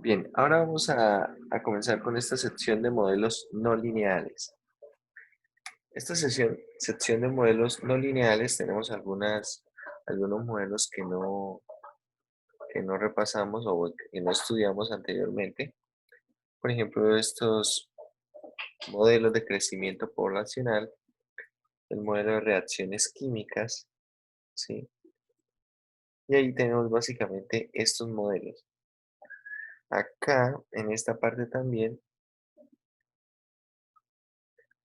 Bien, ahora vamos a comenzar con esta sección de modelos no lineales. Esta sección de modelos no lineales tenemos algunos modelos que no repasamos o que no estudiamos anteriormente. Por ejemplo, estos modelos de crecimiento poblacional, el modelo de reacciones químicas, ¿sí? Y ahí tenemos básicamente estos modelos. Acá, en esta parte también,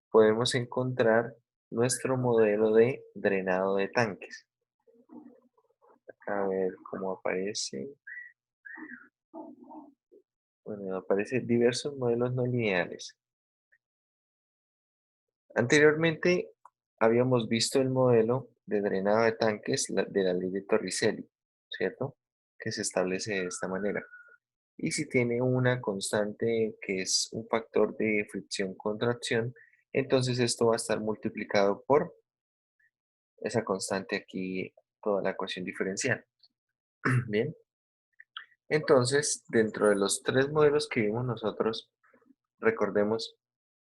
podemos encontrar nuestro modelo de drenado de tanques. A ver cómo aparece. Bueno, aparecen diversos modelos no lineales. Anteriormente habíamos visto el modelo de drenado de tanques de la ley de Torricelli, ¿cierto? Que se establece de esta manera. Y si tiene una constante que es un factor de fricción-contracción, entonces esto va a estar multiplicado por esa constante aquí, toda la ecuación diferencial. Bien, entonces dentro de los tres modelos que vimos nosotros, recordemos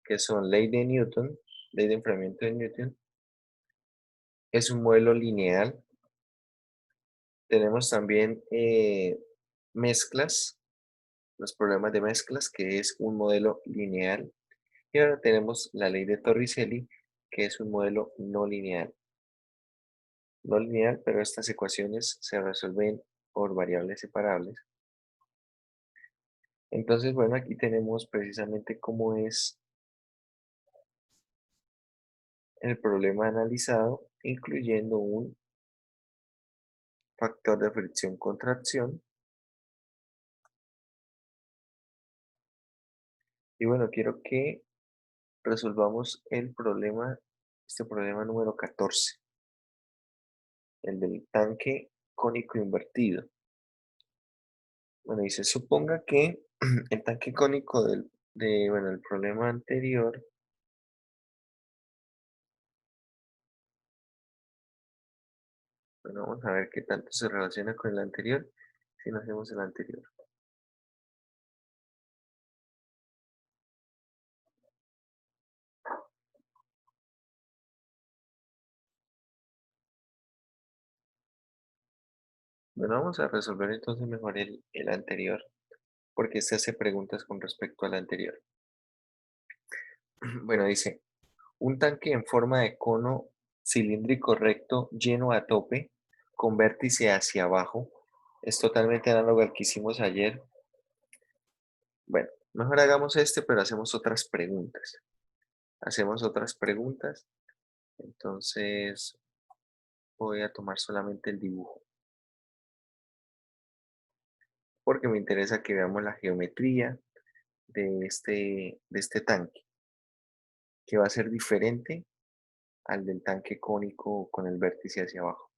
que son ley de Newton, ley de enfriamiento de Newton, es un modelo lineal. Tenemos también mezclas, los problemas de mezclas, que es un modelo lineal. Y ahora tenemos la ley de Torricelli, que es un modelo no lineal. No lineal, pero estas ecuaciones se resuelven por variables separables. Entonces, bueno, aquí tenemos precisamente cómo es el problema analizado, incluyendo un factor de fricción-contracción. Y bueno, quiero que resolvamos este problema número 14, el del tanque cónico invertido. Bueno, dice, suponga que el tanque cónico bueno, el problema anterior, bueno, vamos a ver qué tanto se relaciona con el anterior, si no hacemos el anterior. Bueno, vamos a resolver entonces mejor el anterior, porque este hace preguntas con respecto al anterior. Bueno, dice, un tanque en forma de cono cilíndrico recto lleno a tope, con vértice hacia abajo, es totalmente análogo al que hicimos ayer. Bueno, mejor hagamos este, pero hacemos otras preguntas. Hacemos otras preguntas, entonces voy a tomar solamente el dibujo, porque me interesa que veamos la geometría de este tanque, que va a ser diferente al del tanque cónico con el vértice hacia abajo.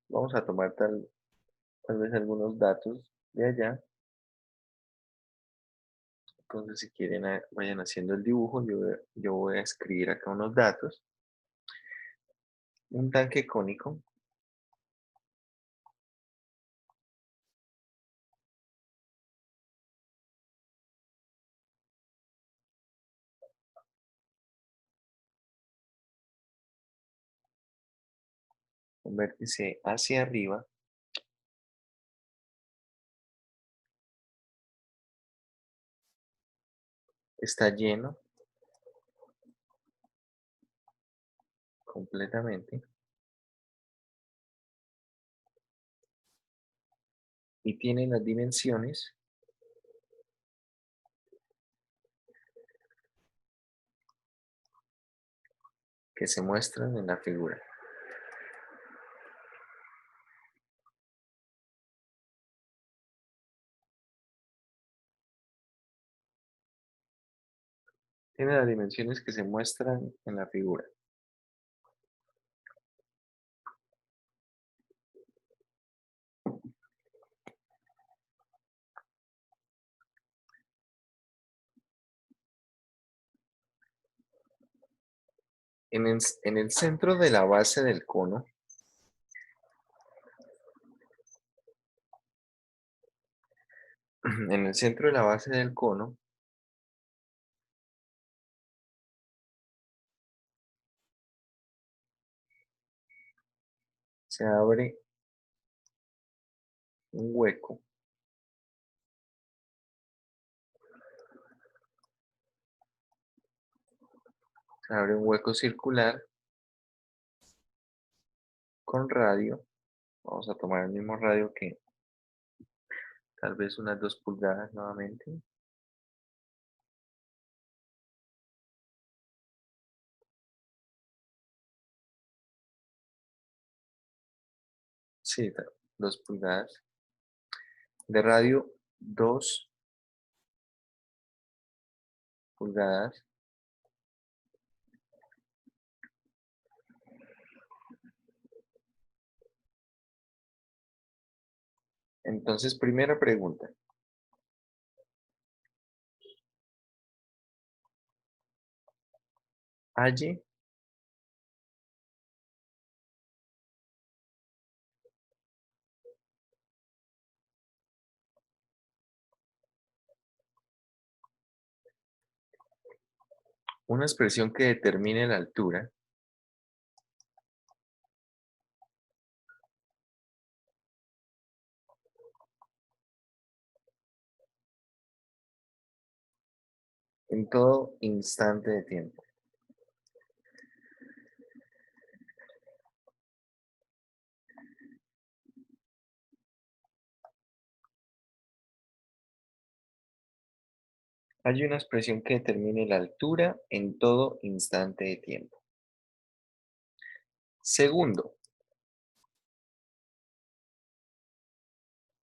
Vamos a tomar tal vez algunos datos de allá. Entonces, si quieren, vayan haciendo el dibujo. Yo voy a escribir acá unos datos. Un tanque cónico con vértice hacia arriba está lleno completamente y tiene las dimensiones que se muestran en la figura. Tiene las dimensiones que se muestran en la figura. en el centro de la base del cono, en el centro de la base del cono se abre un hueco, se abre un hueco circular con radio. Vamos a tomar el mismo radio que tal vez unas 2 pulgadas nuevamente. Sí, 2 pulgadas. De radio, 2 pulgadas. Entonces, primera pregunta. Halle una expresión que determine la altura en todo instante de tiempo. Hay una expresión que determine la altura en todo instante de tiempo. Segundo,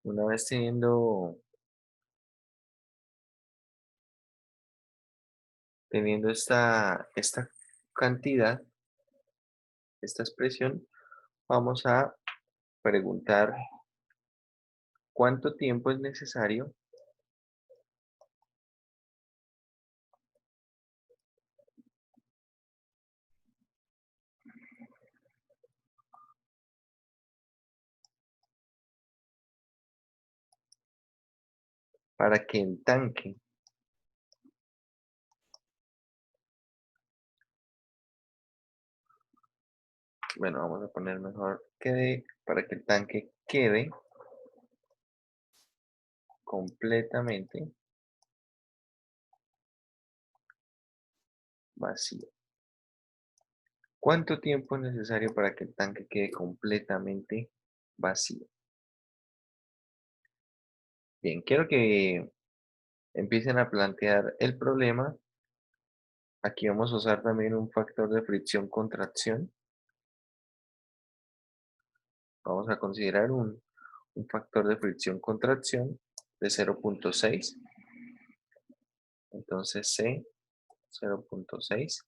una vez teniendo esta cantidad, esta expresión, vamos a preguntar cuánto tiempo es necesario para que el tanque, bueno, vamos a poner mejor, para que el tanque quede completamente vacío. ¿Cuánto tiempo es necesario para que el tanque quede completamente vacío? Bien, quiero que empiecen a plantear el problema. Aquí vamos a usar también un factor de fricción-contracción. Vamos a considerar un factor de fricción-contracción de 0.6. Entonces C, 0.6.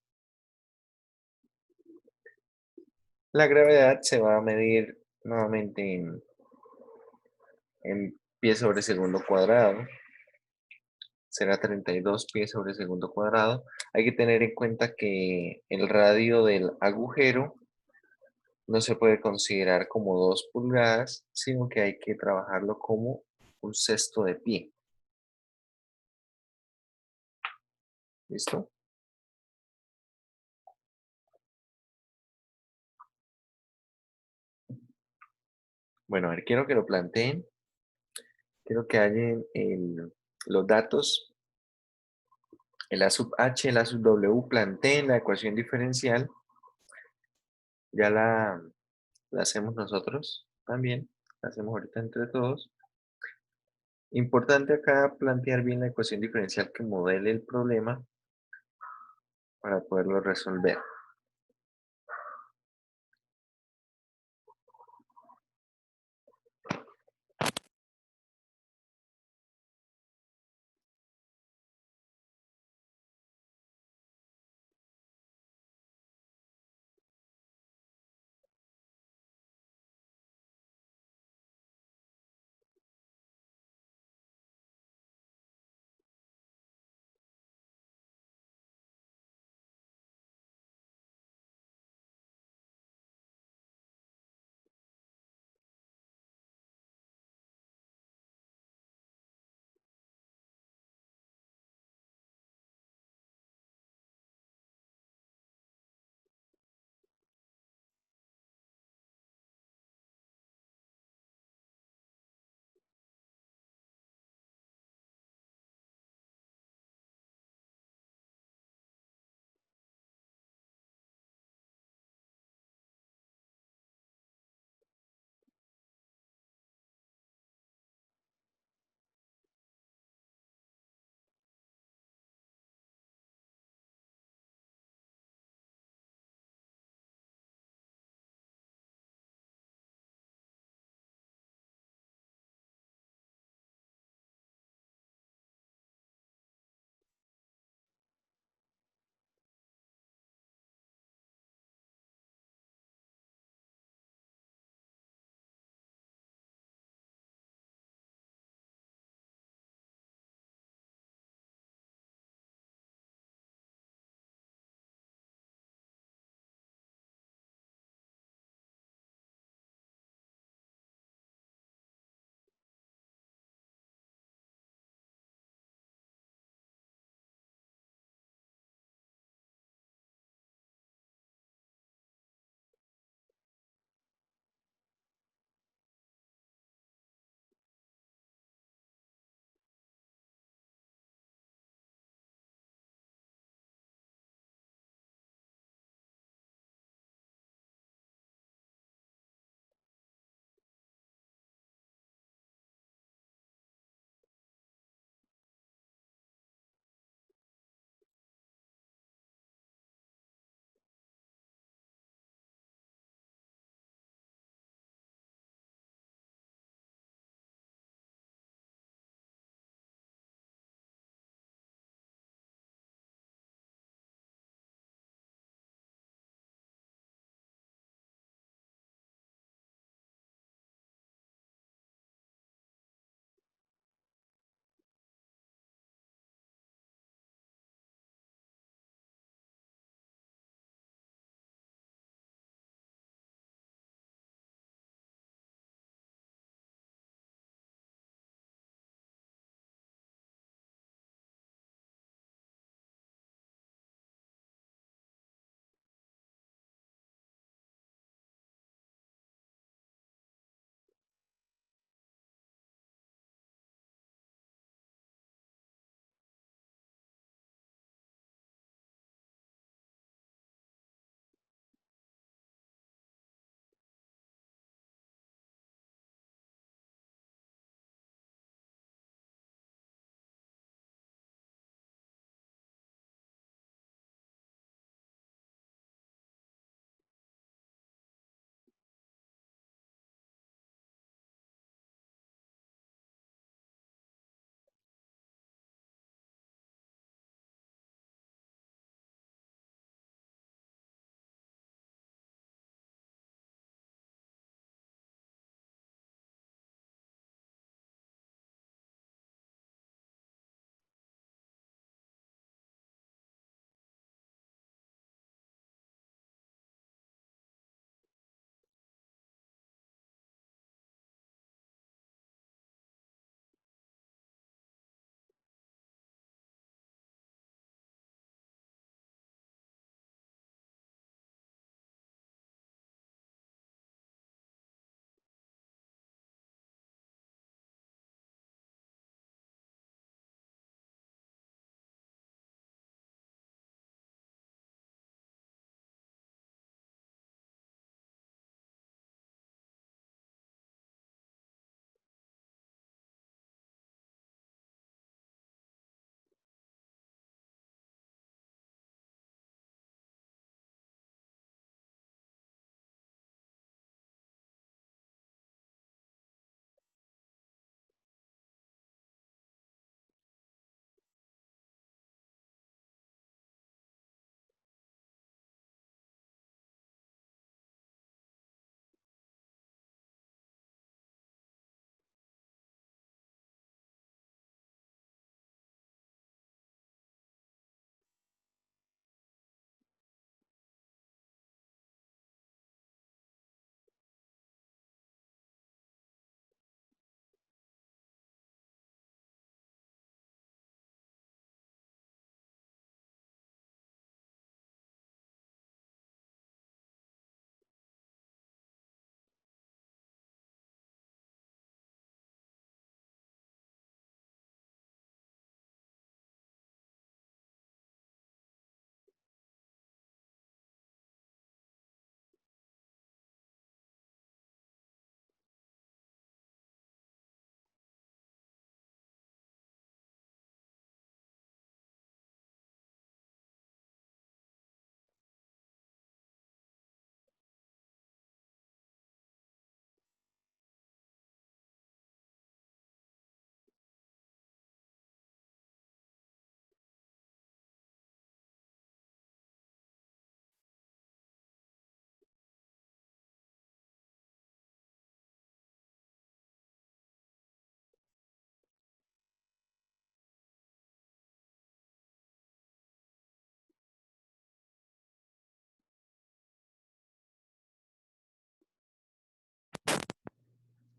La gravedad se va a medir nuevamente en pies sobre segundo cuadrado. Será 32 pies sobre segundo cuadrado. Hay que tener en cuenta que el radio del agujero no se puede considerar como 2 pulgadas, sino que hay que trabajarlo como un sexto de pie. ¿Listo? Bueno, a ver, quiero que lo planteen. Quiero que hallen los datos, el A sub H, el A sub W, planteen la ecuación diferencial. Ya la hacemos nosotros también. La hacemos ahorita entre todos. Importante acá plantear bien la ecuación diferencial que modele el problema para poderlo resolver.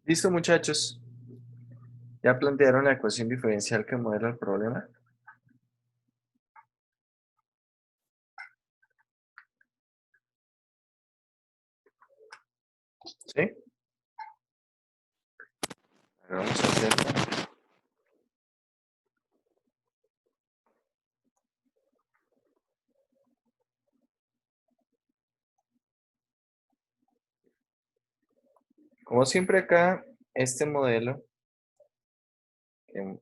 Listo, muchachos. ¿Ya plantearon la ecuación diferencial que modela el problema? ¿Sí? Ahora vamos a hacerlo. Como siempre acá, este modelo que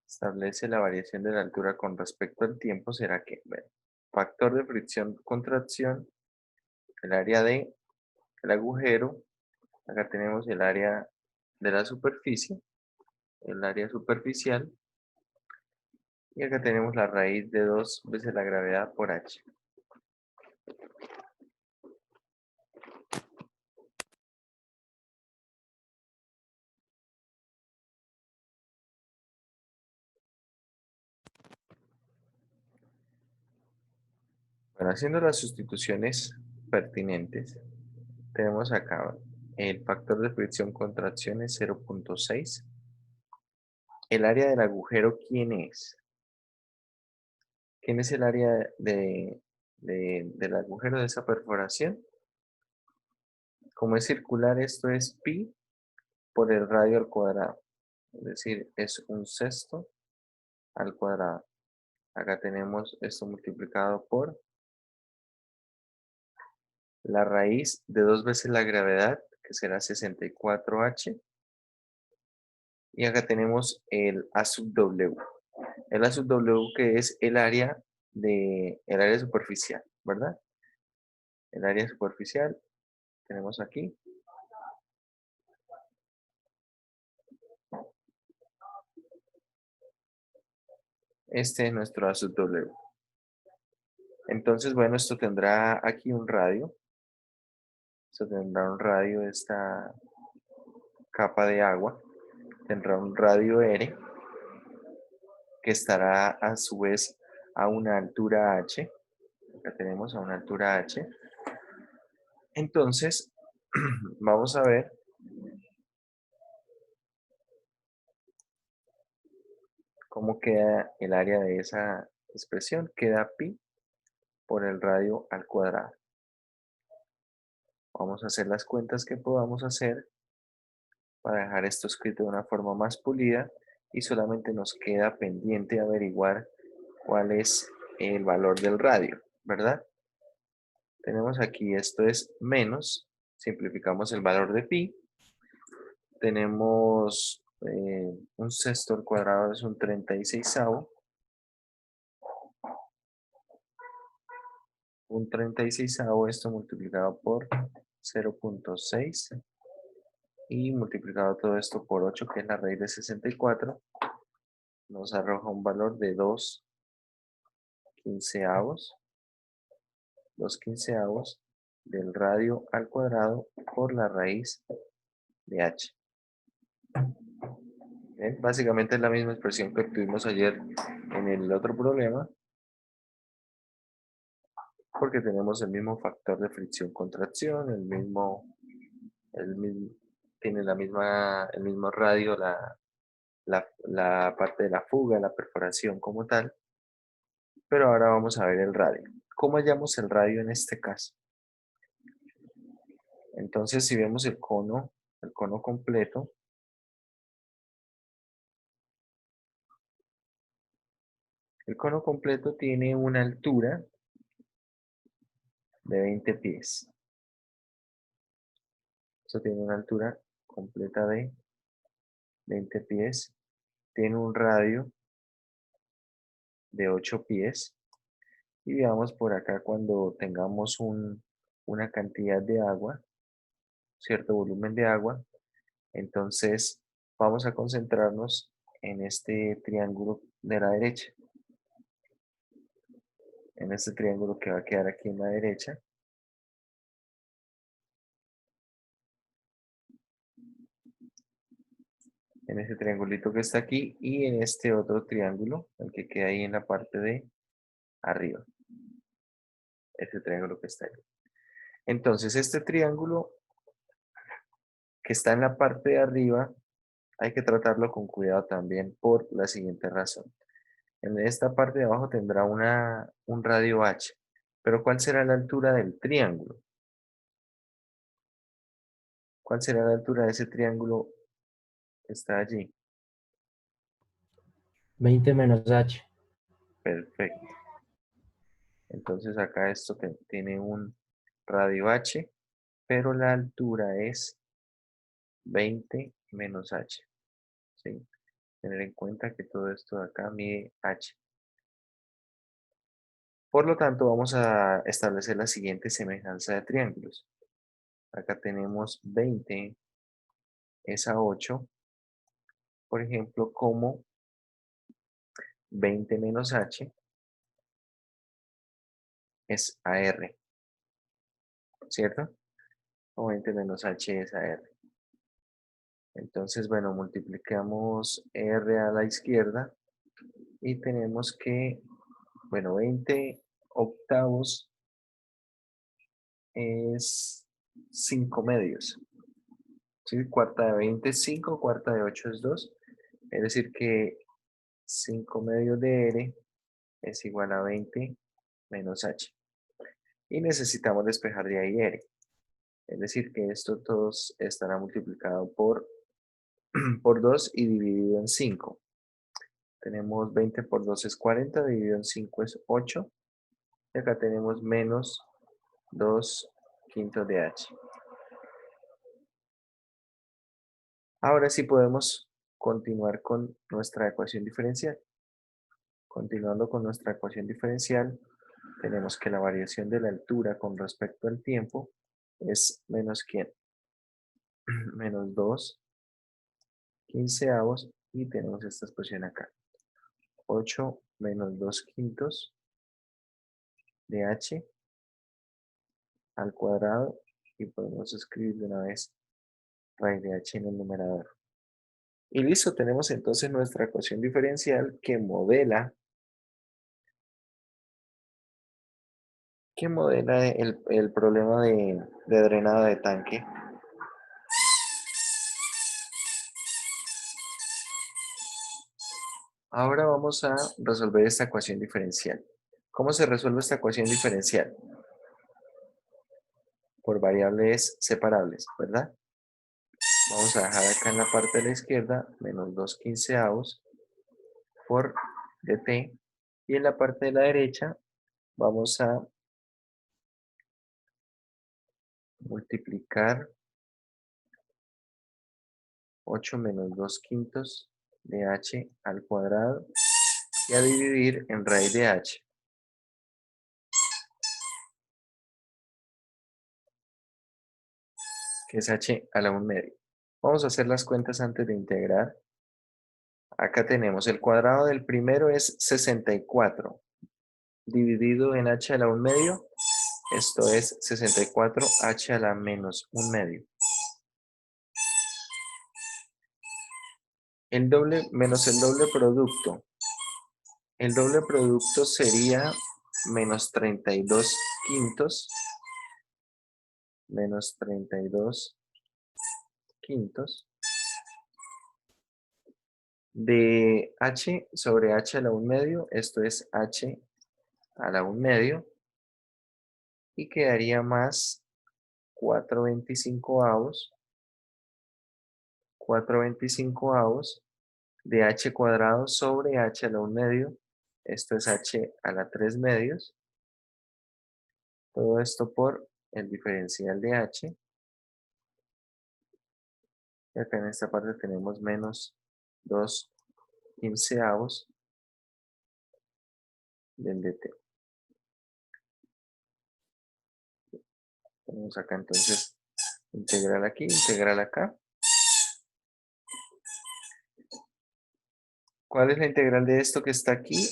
establece la variación de la altura con respecto al tiempo será que, bueno, factor de fricción, contracción, el área de el agujero, acá tenemos el área de la superficie, el área superficial, y acá tenemos la raíz de 2 veces la gravedad por h. Bueno, haciendo las sustituciones pertinentes, tenemos acá el factor de fricción contracción es 0.6. El área del agujero, ¿quién es? ¿Quién es el área del agujero de esa perforación? Como es circular, esto es pi por el radio al cuadrado. Es decir, es un sexto al cuadrado. Acá tenemos esto multiplicado por la raíz de 2 veces la gravedad, que será 64h. Y acá tenemos el A sub W. El A sub W que es el área superficial, ¿verdad? El área superficial tenemos aquí. Este es nuestro A sub W. Entonces, bueno, esto tendrá aquí un radio. Esto tendrá un radio, esta capa de agua. Tendrá un radio R que estará a su vez a una altura h. Acá tenemos a una altura h. Entonces, vamos a ver cómo queda el área de esa expresión. Queda pi por el radio al cuadrado. Vamos a hacer las cuentas que podamos hacer para dejar esto escrito de una forma más pulida y solamente nos queda pendiente averiguar cuál es el valor del radio, ¿verdad? Tenemos aquí, esto es menos, simplificamos el valor de pi, tenemos un sexto al cuadrado es un 36avo, un 36avo esto multiplicado por 0.6 y multiplicado todo esto por 8 que es la raíz de 64 nos arroja un valor de 2 quinceavos, 2 quinceavos del radio al cuadrado por la raíz de h. ¿Ven? Básicamente es la misma expresión que obtuvimos ayer en el otro problema, porque tenemos el mismo factor de fricción-contracción, el mismo, tiene el mismo radio, la parte de la fuga, la perforación como tal, pero ahora vamos a ver el radio. ¿Cómo hallamos el radio en este caso? Entonces, si vemos el cono completo, el cono completo tiene una altura de 20 pies. Esto tiene una altura completa de 20 pies. Tiene un radio de 8 pies. Y veamos por acá cuando tengamos una cantidad de agua, cierto volumen de agua, entonces vamos a concentrarnos en este triángulo de la derecha, en este triángulo que va a quedar aquí en la derecha, en este triangulito que está aquí y en este otro triángulo, el que queda ahí en la parte de arriba, este triángulo que está ahí. Entonces este triángulo que está en la parte de arriba, hay que tratarlo con cuidado también por la siguiente razón. En esta parte de abajo tendrá un radio H, pero ¿cuál será la altura del triángulo? ¿Cuál será la altura de ese triángulo que está allí? 20 menos h. Perfecto. Entonces acá esto tiene un radio H, pero la altura es 20 menos H. ¿Sí? Tener en cuenta que todo esto de acá mide H. Por lo tanto, vamos a establecer la siguiente semejanza de triángulos. Acá tenemos 20 es a 8, por ejemplo, como 20 menos H es a R, ¿cierto? O 20 menos H es a R. Entonces, bueno, multiplicamos R a la izquierda y tenemos que, bueno, 20 octavos es 5 medios. ¿Sí? Cuarta de 20 es 5, cuarta de 8 es 2. Es decir que 5 medios de R es igual a 20 menos H. Y necesitamos despejar de ahí R. Es decir que esto todo estará multiplicado por 2 y dividido en 5. Tenemos 20 por 2 es 40, dividido en 5 es 8. Y acá tenemos menos 2 quintos de H. Ahora sí podemos continuar con nuestra ecuación diferencial. Continuando con nuestra ecuación diferencial, tenemos que la variación de la altura con respecto al tiempo es menos ¿quién? Menos 2 quinceavos y tenemos esta expresión acá. 8 menos 2 quintos de h al cuadrado y podemos escribir de una vez raíz de h en el numerador. Y listo, tenemos entonces nuestra ecuación diferencial que modela el problema de drenado de tanque. Ahora vamos a resolver esta ecuación diferencial. ¿Cómo se resuelve esta ecuación diferencial? Por variables separables, ¿verdad? Vamos a dejar acá en la parte de la izquierda menos 2 quinceavos por dt. Y en la parte de la derecha vamos a multiplicar 8 menos 2 quintos de h al cuadrado y a dividir en raíz de h, que es h a la 1 medio. Vamos a hacer las cuentas antes de integrar. Acá tenemos el cuadrado del primero es 64, dividido en h a la 1 medio, esto es 64 h a la menos 1 medio. El doble menos el doble producto. El doble producto sería menos 32 quintos, menos 32 quintos de h sobre h a la 1 medio, esto es h a la 1 medio, y quedaría más 4/25 4/25 de h cuadrado sobre h a la 1 medio, esto es h a la 3 medios, todo esto por el diferencial de h, y acá en esta parte tenemos menos 2 quinceavos del dt. Tenemos acá entonces integral aquí, integral acá. ¿Cuál es la integral de esto que está aquí?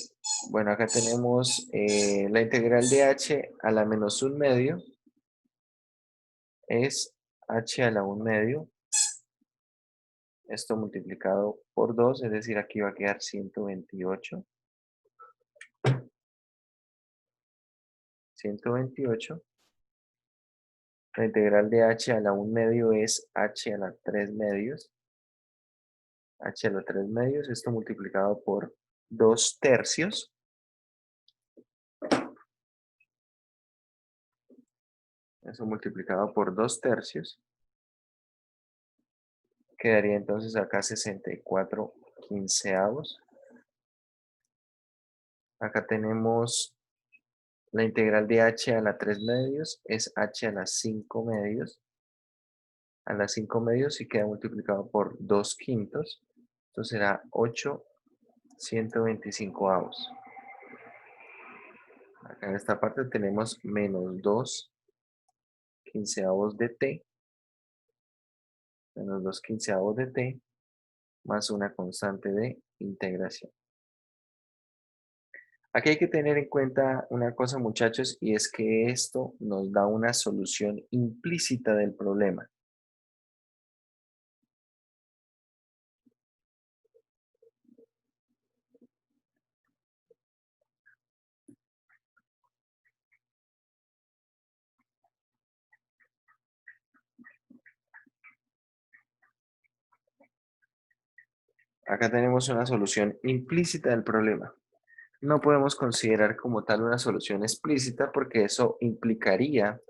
Bueno, acá tenemos la integral de h a la menos 1 medio es h a la 1 medio. Esto multiplicado por 2, es decir, aquí va a quedar 128. 128 La integral de h a la 1 medio es h a la 3 medios. H a la 3 medios, esto multiplicado por 2 tercios. Eso multiplicado por 2 tercios. Quedaría entonces acá 64 quinceavos. Acá tenemos la integral de h a la 3 medios, es h a la 5 medios. A la 5 medios y queda multiplicado por 2 quintos. Entonces será 8 125 avos. Acá en esta parte tenemos menos 2 quinceavos de t, menos 2 quinceavos de t, más una constante de integración. Aquí hay que tener en cuenta una cosa, muchachos, y es que esto nos da una solución implícita del problema. Acá tenemos una solución implícita del problema. No podemos considerar como tal una solución explícita porque eso implicaría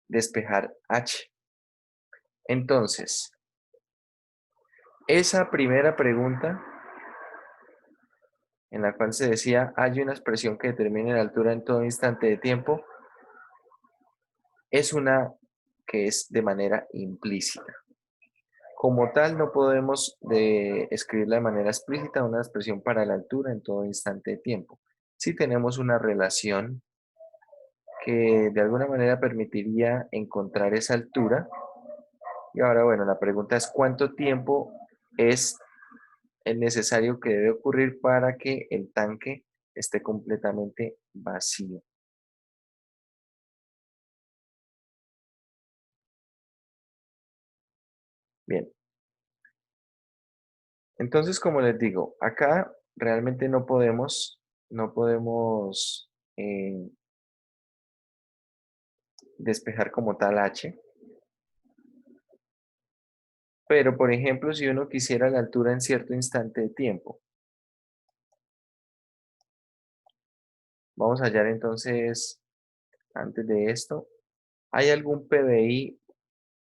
despejar h. Entonces, esa primera pregunta en la cual se decía hay una expresión que determine la altura en todo instante de tiempo, es una que es de manera implícita. Como tal, no podemos escribirla de manera explícita una expresión para la altura en todo instante de tiempo. Si tenemos una relación que de alguna manera permitiría encontrar esa altura. Y ahora, bueno, la pregunta es ¿cuánto tiempo es el necesario que debe ocurrir para que el tanque esté completamente vacío? Bien, entonces como les digo, acá realmente no podemos despejar como tal h, pero por ejemplo, si uno quisiera la altura en cierto instante de tiempo, vamos a hallar entonces, antes de esto, ¿hay algún PBI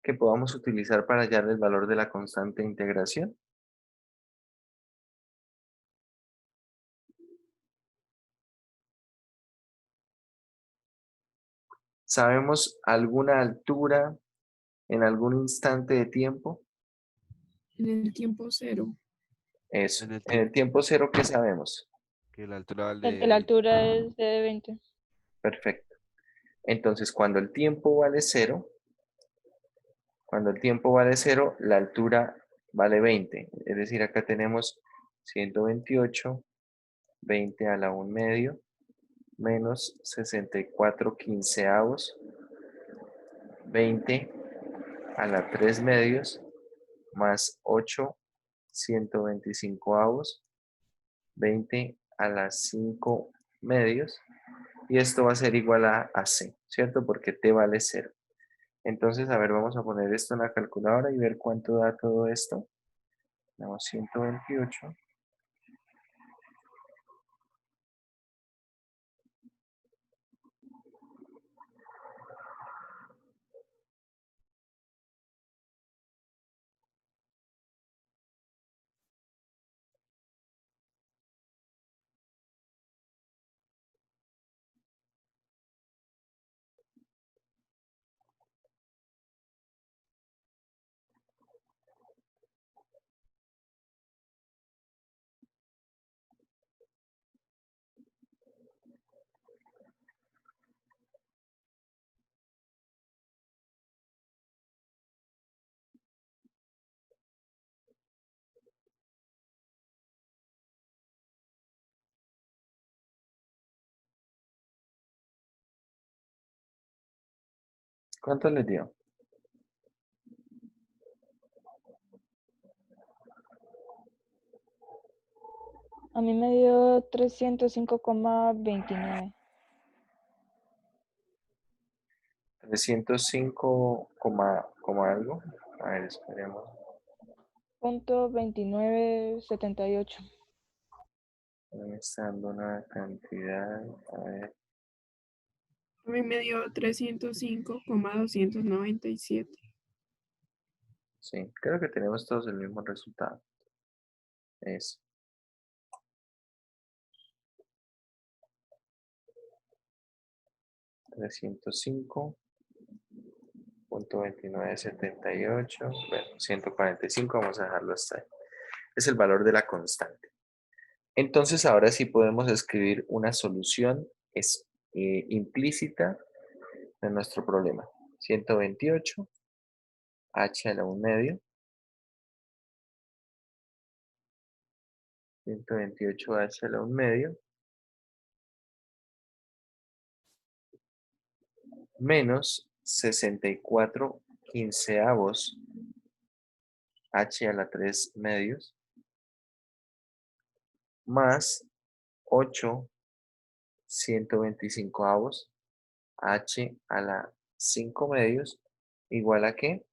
que podamos utilizar para hallar el valor de la constante de integración? ¿Sabemos alguna altura en algún instante de tiempo? En el tiempo cero. Eso. En el En tiempo el tiempo cero, ¿qué sabemos? que la altura Que vale la 20. altura es de 20. Perfecto. Entonces, cuando el tiempo vale cero, la altura vale 20. Es decir, acá tenemos 128, 20 a la 1 medio, menos 64 quinceavos, 20 a la 3 medios, más 8 125 avos, 20 a las 5 medios, y esto va a ser igual a c, ¿cierto? Porque t vale 0. Entonces, a ver, vamos a poner esto en la calculadora y ver cuánto da todo esto. Tenemos 128. ¿Cuánto les dio? A mí me dio 305,29. 305, coma algo. A ver, esperemos. Punto 2978. Me está dando una cantidad. A ver, A mí me dio 305,297. sí, creo que tenemos todos el mismo resultado. Es 305,2978. Bueno, 145, vamos a dejarlo hasta ahí. Es el valor de la constante. Entonces, ahora sí podemos escribir una solución implícita de nuestro problema. 128, h a la 1 medio. 128 h a la 1 medio. Menos 64 quinceavos h a la 3 medios. Más 8 125avos h a la 5 medios. ¿Igual a qué?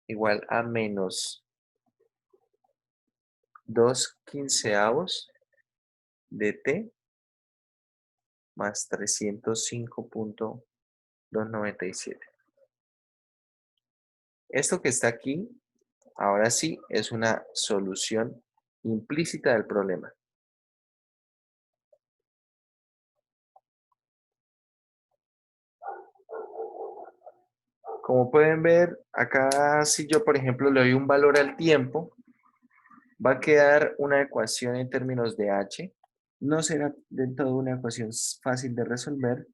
Igual a menos 2 quinceavos de t más 305,297. Esto que está aquí, ahora sí, es una solución implícita del problema. Como pueden ver, acá si yo, por ejemplo, le doy un valor al tiempo, va a quedar una ecuación en términos de h. No será del todo una ecuación fácil de resolver.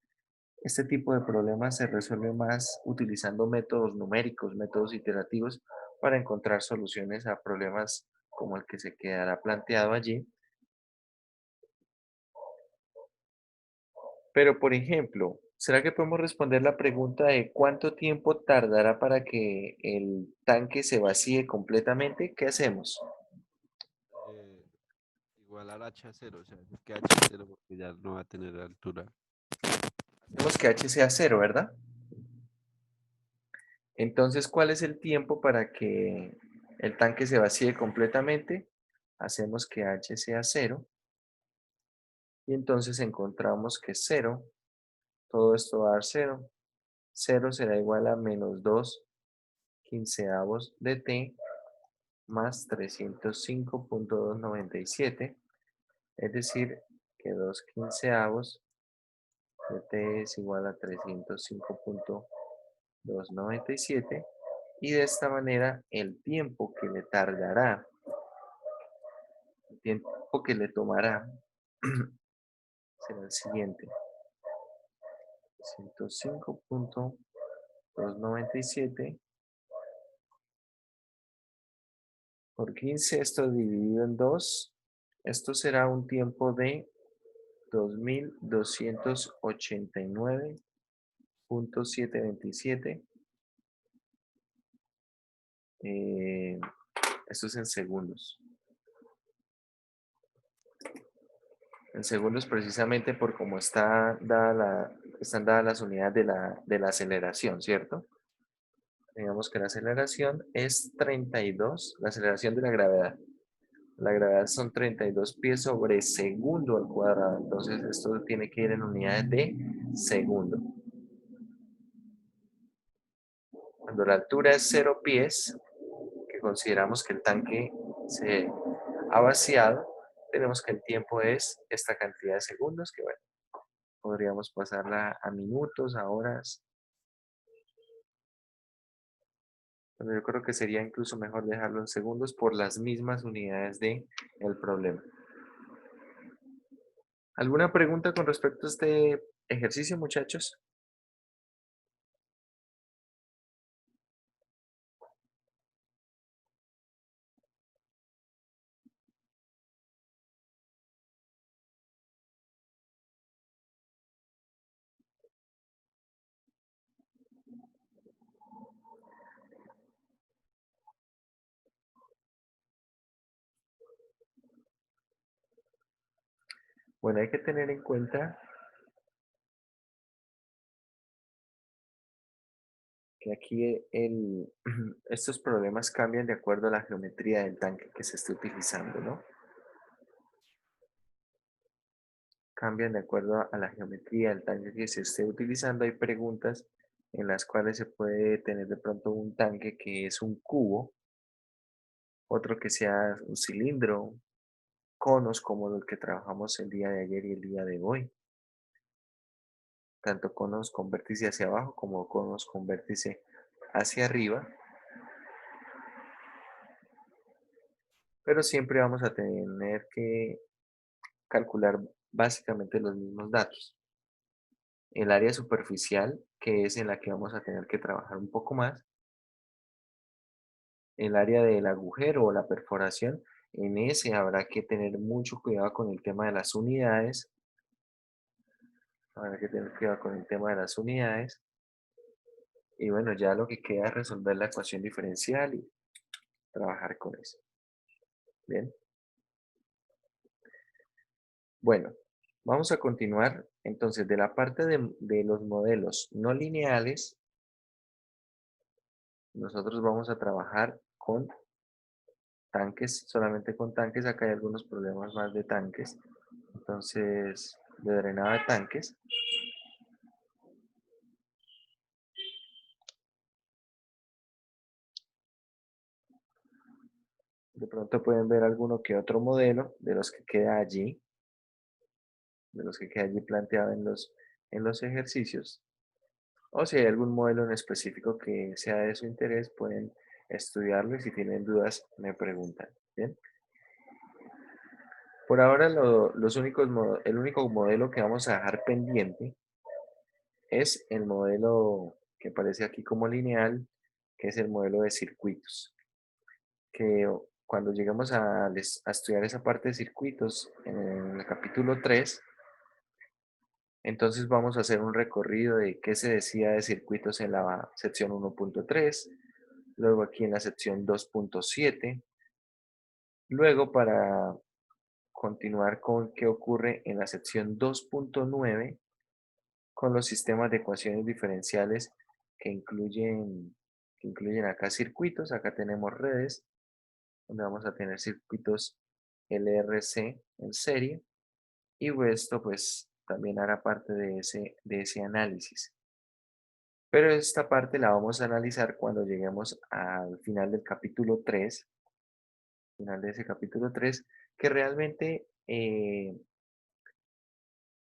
Este tipo de problemas se resuelve más utilizando métodos numéricos, métodos iterativos, para encontrar soluciones a problemas como el que se quedará planteado allí. Pero, por ejemplo, ¿será que podemos responder la pregunta de cuánto tiempo tardará para que el tanque se vacíe completamente? ¿Qué hacemos? eh, igualar h a cero, o sea, que h a cero porque ya no va a tener altura. Hacemos que h sea cero, ¿verdad? Entonces, ¿cuál es el tiempo para que el tanque se vacíe completamente? Hacemos que h sea cero. Y entonces encontramos que cero, todo esto va a dar cero. Cero será igual a menos 2 quinceavos de t más 305,297. Es decir, que 2 quinceavos de t es igual a 305,297. Y de esta manera el tiempo que le tardará, el tiempo que le tomará será el siguiente. 305,297 por 15, esto dividido en 2, esto será un tiempo de 2289,727. Esto es en segundos. En segundos precisamente por cómo están dadas las unidades de la aceleración, ¿cierto? Digamos que la aceleración es 32, la aceleración de la gravedad. La gravedad son 32 pies sobre segundo al cuadrado. Entonces esto tiene que ir en unidades de segundo. Cuando la altura es 0 pies, que consideramos que el tanque se ha vaciado, tenemos que el tiempo es esta cantidad de segundos, que bueno, podríamos pasarla a minutos, a horas. Pero yo creo que sería incluso mejor dejarlo en segundos por las mismas unidades de el problema. ¿Alguna pregunta con respecto a este ejercicio, muchachos? Bueno, hay que tener en cuenta que aquí estos problemas cambian de acuerdo a la geometría del tanque que se esté utilizando, ¿no? Cambian de acuerdo a la geometría del tanque que se esté utilizando. Hay preguntas en las cuales se puede tener de pronto un tanque que es un cubo, otro que sea un cilindro, conos como los que trabajamos el día de ayer y el día de hoy, tanto conos con vértice hacia abajo como conos con vértice hacia arriba, pero siempre vamos a tener que calcular básicamente los mismos datos. El área superficial, que es en la que vamos a tener que trabajar un poco más, el área del agujero o la perforación, en ese habrá que tener mucho cuidado con el tema de las unidades, habrá que tener cuidado con el tema de las unidades, y bueno, ya lo que queda es resolver la ecuación diferencial y trabajar con eso. Bien. Bueno, vamos a continuar entonces de la parte de los modelos no lineales. Nosotros vamos a trabajar con tanques, solamente con tanques. Acá hay algunos problemas más de tanques. Entonces, de drenado de tanques. De pronto pueden ver alguno que otro modelo de los que queda allí, planteado en los ejercicios. O si hay algún modelo en específico que sea de su interés, pueden estudiarlo y si tienen dudas me preguntan. ¿Bien? Por ahora el único modelo que vamos a dejar pendiente es el modelo que aparece aquí como lineal, que es el modelo de circuitos. Que cuando lleguemos a estudiar esa parte de circuitos en el capítulo 3, entonces vamos a hacer un recorrido de qué se decía de circuitos en la sección 1.3, luego aquí en la sección 2.7, luego para continuar con qué ocurre en la sección 2.9 con los sistemas de ecuaciones diferenciales que incluyen acá circuitos, acá tenemos redes, donde vamos a tener circuitos LRC en serie, y esto pues también hará parte de ese análisis. Pero esta parte la vamos a analizar cuando lleguemos al final del capítulo 3, final de ese capítulo 3, que realmente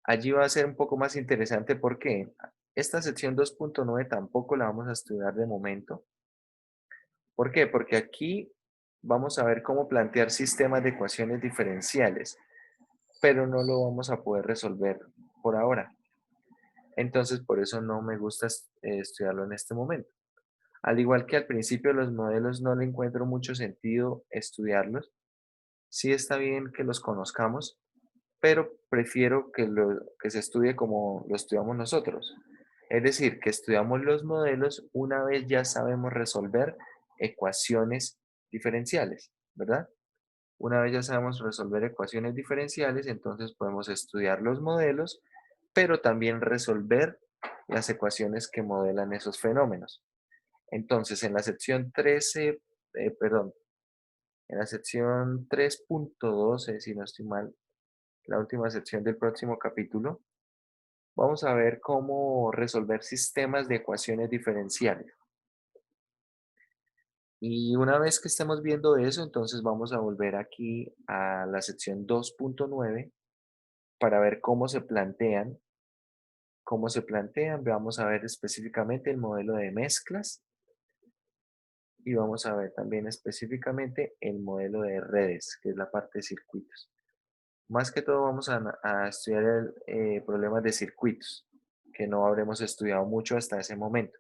allí va a ser un poco más interesante porque esta sección 2.9 tampoco la vamos a estudiar de momento. ¿Por qué? Porque aquí vamos a ver cómo plantear sistemas de ecuaciones diferenciales, pero no lo vamos a poder resolver por ahora. Entonces, por eso no me gusta estudiarlo en este momento. Al igual que al principio los modelos no le encuentro mucho sentido estudiarlos, sí está bien que los conozcamos, pero prefiero que se estudie como lo estudiamos nosotros. Es decir, que estudiamos los modelos una vez ya sabemos resolver ecuaciones diferenciales, ¿verdad? Una vez ya sabemos resolver ecuaciones diferenciales, entonces podemos estudiar los modelos, pero también resolver las ecuaciones que modelan esos fenómenos. Entonces, en la sección 13, en la sección 3.12, si no estoy mal, la última sección del próximo capítulo, vamos a ver cómo resolver sistemas de ecuaciones diferenciales. Y una vez que estemos viendo eso, entonces vamos a volver aquí a la sección 2.9 para ver cómo se plantean. Vamos a ver específicamente el modelo de mezclas y vamos a ver también específicamente el modelo de redes, que es la parte de circuitos. Más que todo vamos a estudiar problemas de circuitos, que no habremos estudiado mucho hasta ese momento.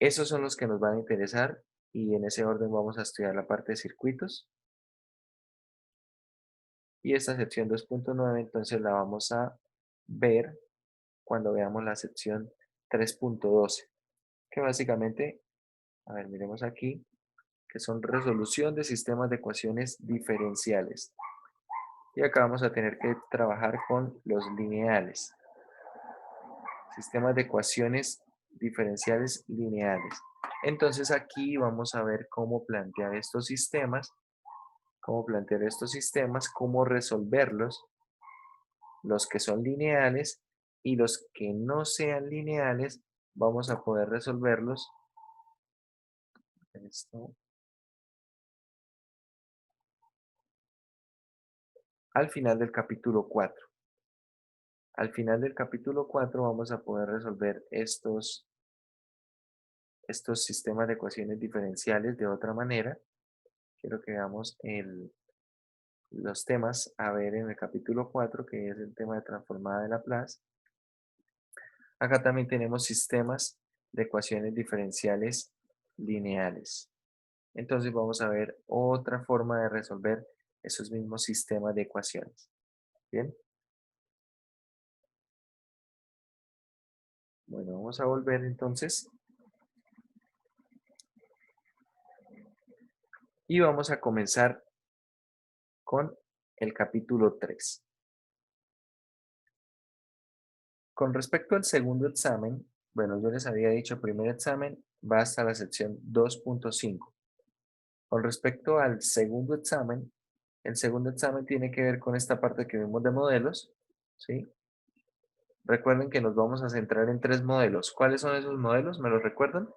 Esos son los que nos van a interesar y en ese orden vamos a estudiar la parte de circuitos. Y esta sección 2.9 entonces la vamos a ver cuando veamos la sección 3.12, que básicamente, a ver, miremos aquí, que son resolución de sistemas de ecuaciones diferenciales. Y acá vamos a tener que trabajar con los lineales. Sistemas de ecuaciones diferenciales lineales. Entonces aquí vamos a ver cómo plantear estos sistemas, cómo resolverlos, los que son lineales y los que no sean lineales, vamos a poder resolverlos. Esto. Al final del capítulo 4. Al final del capítulo 4 vamos a poder resolver estos sistemas de ecuaciones diferenciales de otra manera. Quiero que veamos los temas a ver en el capítulo 4, que es el tema de transformada de Laplace. Acá también tenemos sistemas de ecuaciones diferenciales lineales. Entonces vamos a ver otra forma de resolver esos mismos sistemas de ecuaciones. Bien. Bueno, vamos a volver entonces. Y vamos a comenzar con el capítulo 3. Con respecto al segundo examen, bueno, yo les había dicho, el primer examen va hasta la sección 2.5. Con respecto al segundo examen, el segundo examen tiene que ver con esta parte que vimos de modelos, ¿sí? Recuerden que nos vamos a centrar en 3 modelos. ¿Cuáles son esos modelos? ¿Me los recuerdan?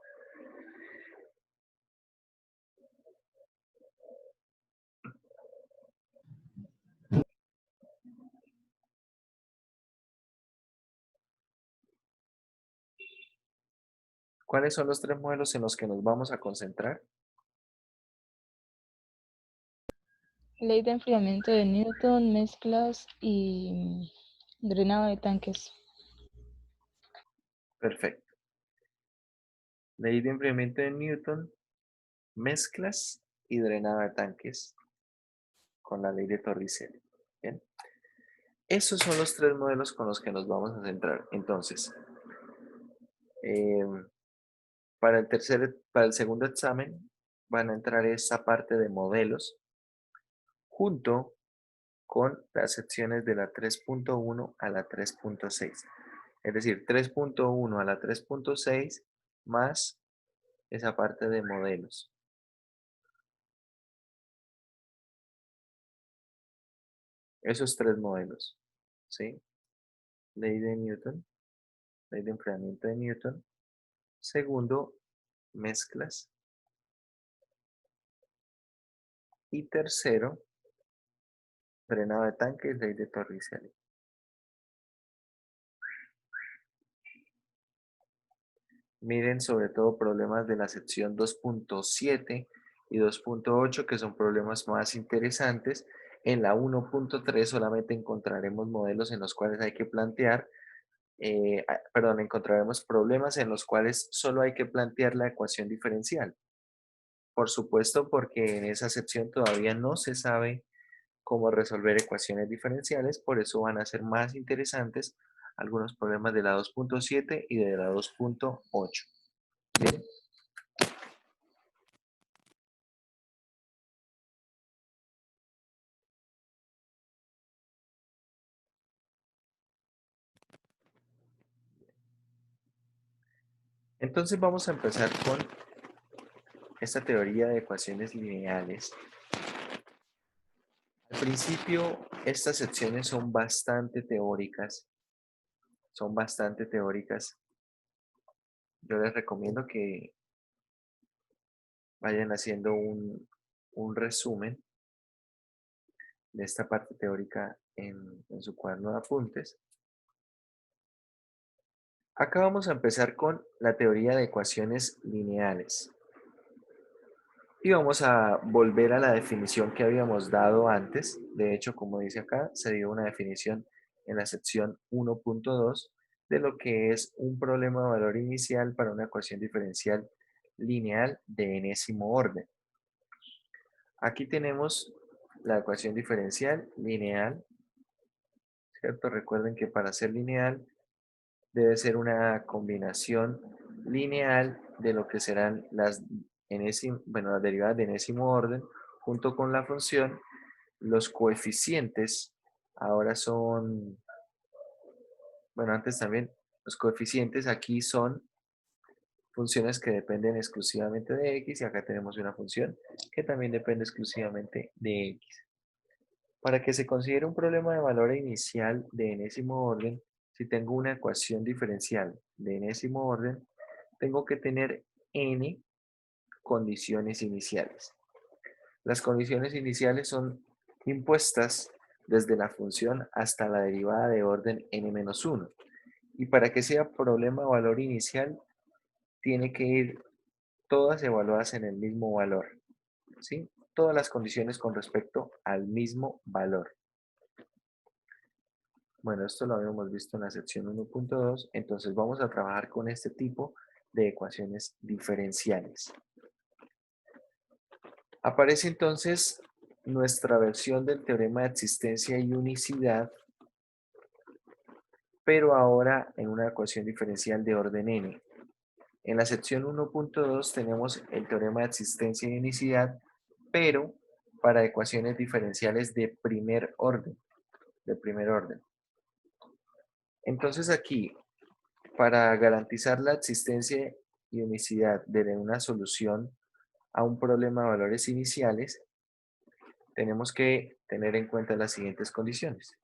¿Cuáles son los 3 modelos en los que nos vamos a concentrar? Ley de enfriamiento de Newton, mezclas y drenado de tanques. Perfecto. Ley de enfriamiento de Newton, mezclas y drenado de tanques con la ley de Torricelli. Bien. Esos son los 3 modelos con los que nos vamos a centrar. Entonces, para el segundo examen van a entrar esa parte de modelos junto con las secciones de la 3.1 a la 3.6. Es decir, 3.1 a la 3.6 más esa parte de modelos. Esos 3 modelos. ¿Sí? Ley de Newton, ley de enfriamiento de Newton. Segundo, mezclas. Y tercero, drenado de tanques, ley de Torricelli. Miren sobre todo problemas de la sección 2.7 y 2.8, que son problemas más interesantes. En la 1.3 solamente encontraremos modelos en los cuales hay que plantear, encontraremos problemas en los cuales solo hay que plantear la ecuación diferencial. Por supuesto, porque en esa sección todavía no se sabe cómo resolver ecuaciones diferenciales, por eso van a ser más interesantes algunos problemas de la 2.7 y de la 2.8. Bien. Entonces vamos a empezar con esta teoría de ecuaciones lineales. Al principio, estas secciones son bastante teóricas. Yo les recomiendo que vayan haciendo un resumen de esta parte teórica en su cuaderno de apuntes. Acá vamos a empezar con la teoría de ecuaciones lineales. Y vamos a volver a la definición que habíamos dado antes. De hecho, como dice acá, se dio una definición en la sección 1.2 de lo que es un problema de valor inicial para una ecuación diferencial lineal de enésimo orden. Aquí tenemos la ecuación diferencial lineal, ¿cierto? Recuerden que para ser lineal debe ser una combinación lineal de lo que serán las derivadas de enésimo orden junto con la función. Los coeficientes ahora son, antes también, los coeficientes aquí son funciones que dependen exclusivamente de x y acá tenemos una función que también depende exclusivamente de x. Para que se considere un problema de valor inicial de enésimo orden, si tengo una ecuación diferencial de enésimo orden, tengo que tener n condiciones iniciales. Las condiciones iniciales son impuestas desde la función hasta la derivada de orden n-1. Y para que sea problema de valor inicial, tiene que ir todas evaluadas en el mismo valor. ¿Sí? Todas las condiciones con respecto al mismo valor. Bueno, esto lo habíamos visto en la sección 1.2, entonces vamos a trabajar con este tipo de ecuaciones diferenciales. Aparece entonces nuestra versión del teorema de existencia y unicidad, pero ahora en una ecuación diferencial de orden n. En la sección 1.2 tenemos el teorema de existencia y unicidad, pero para ecuaciones diferenciales de primer orden. Entonces aquí, para garantizar la existencia y unicidad de una solución a un problema de valores iniciales, tenemos que tener en cuenta las siguientes condiciones.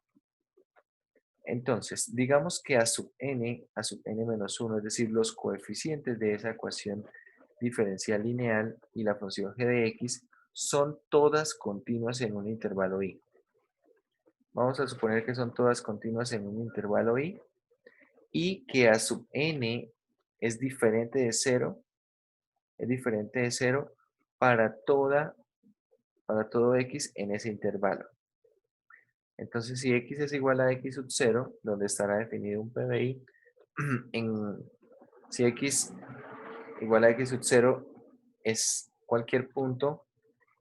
Entonces, digamos que a sub n menos 1, es decir, los coeficientes de esa ecuación diferencial lineal y la función g de x son todas continuas en un intervalo i. Vamos a suponer que son todas continuas en un intervalo i y que a sub n es diferente de 0, para todo x en ese intervalo. Entonces, si x es igual a x sub 0, donde estará definido un PBI, si x igual a x sub 0 es cualquier punto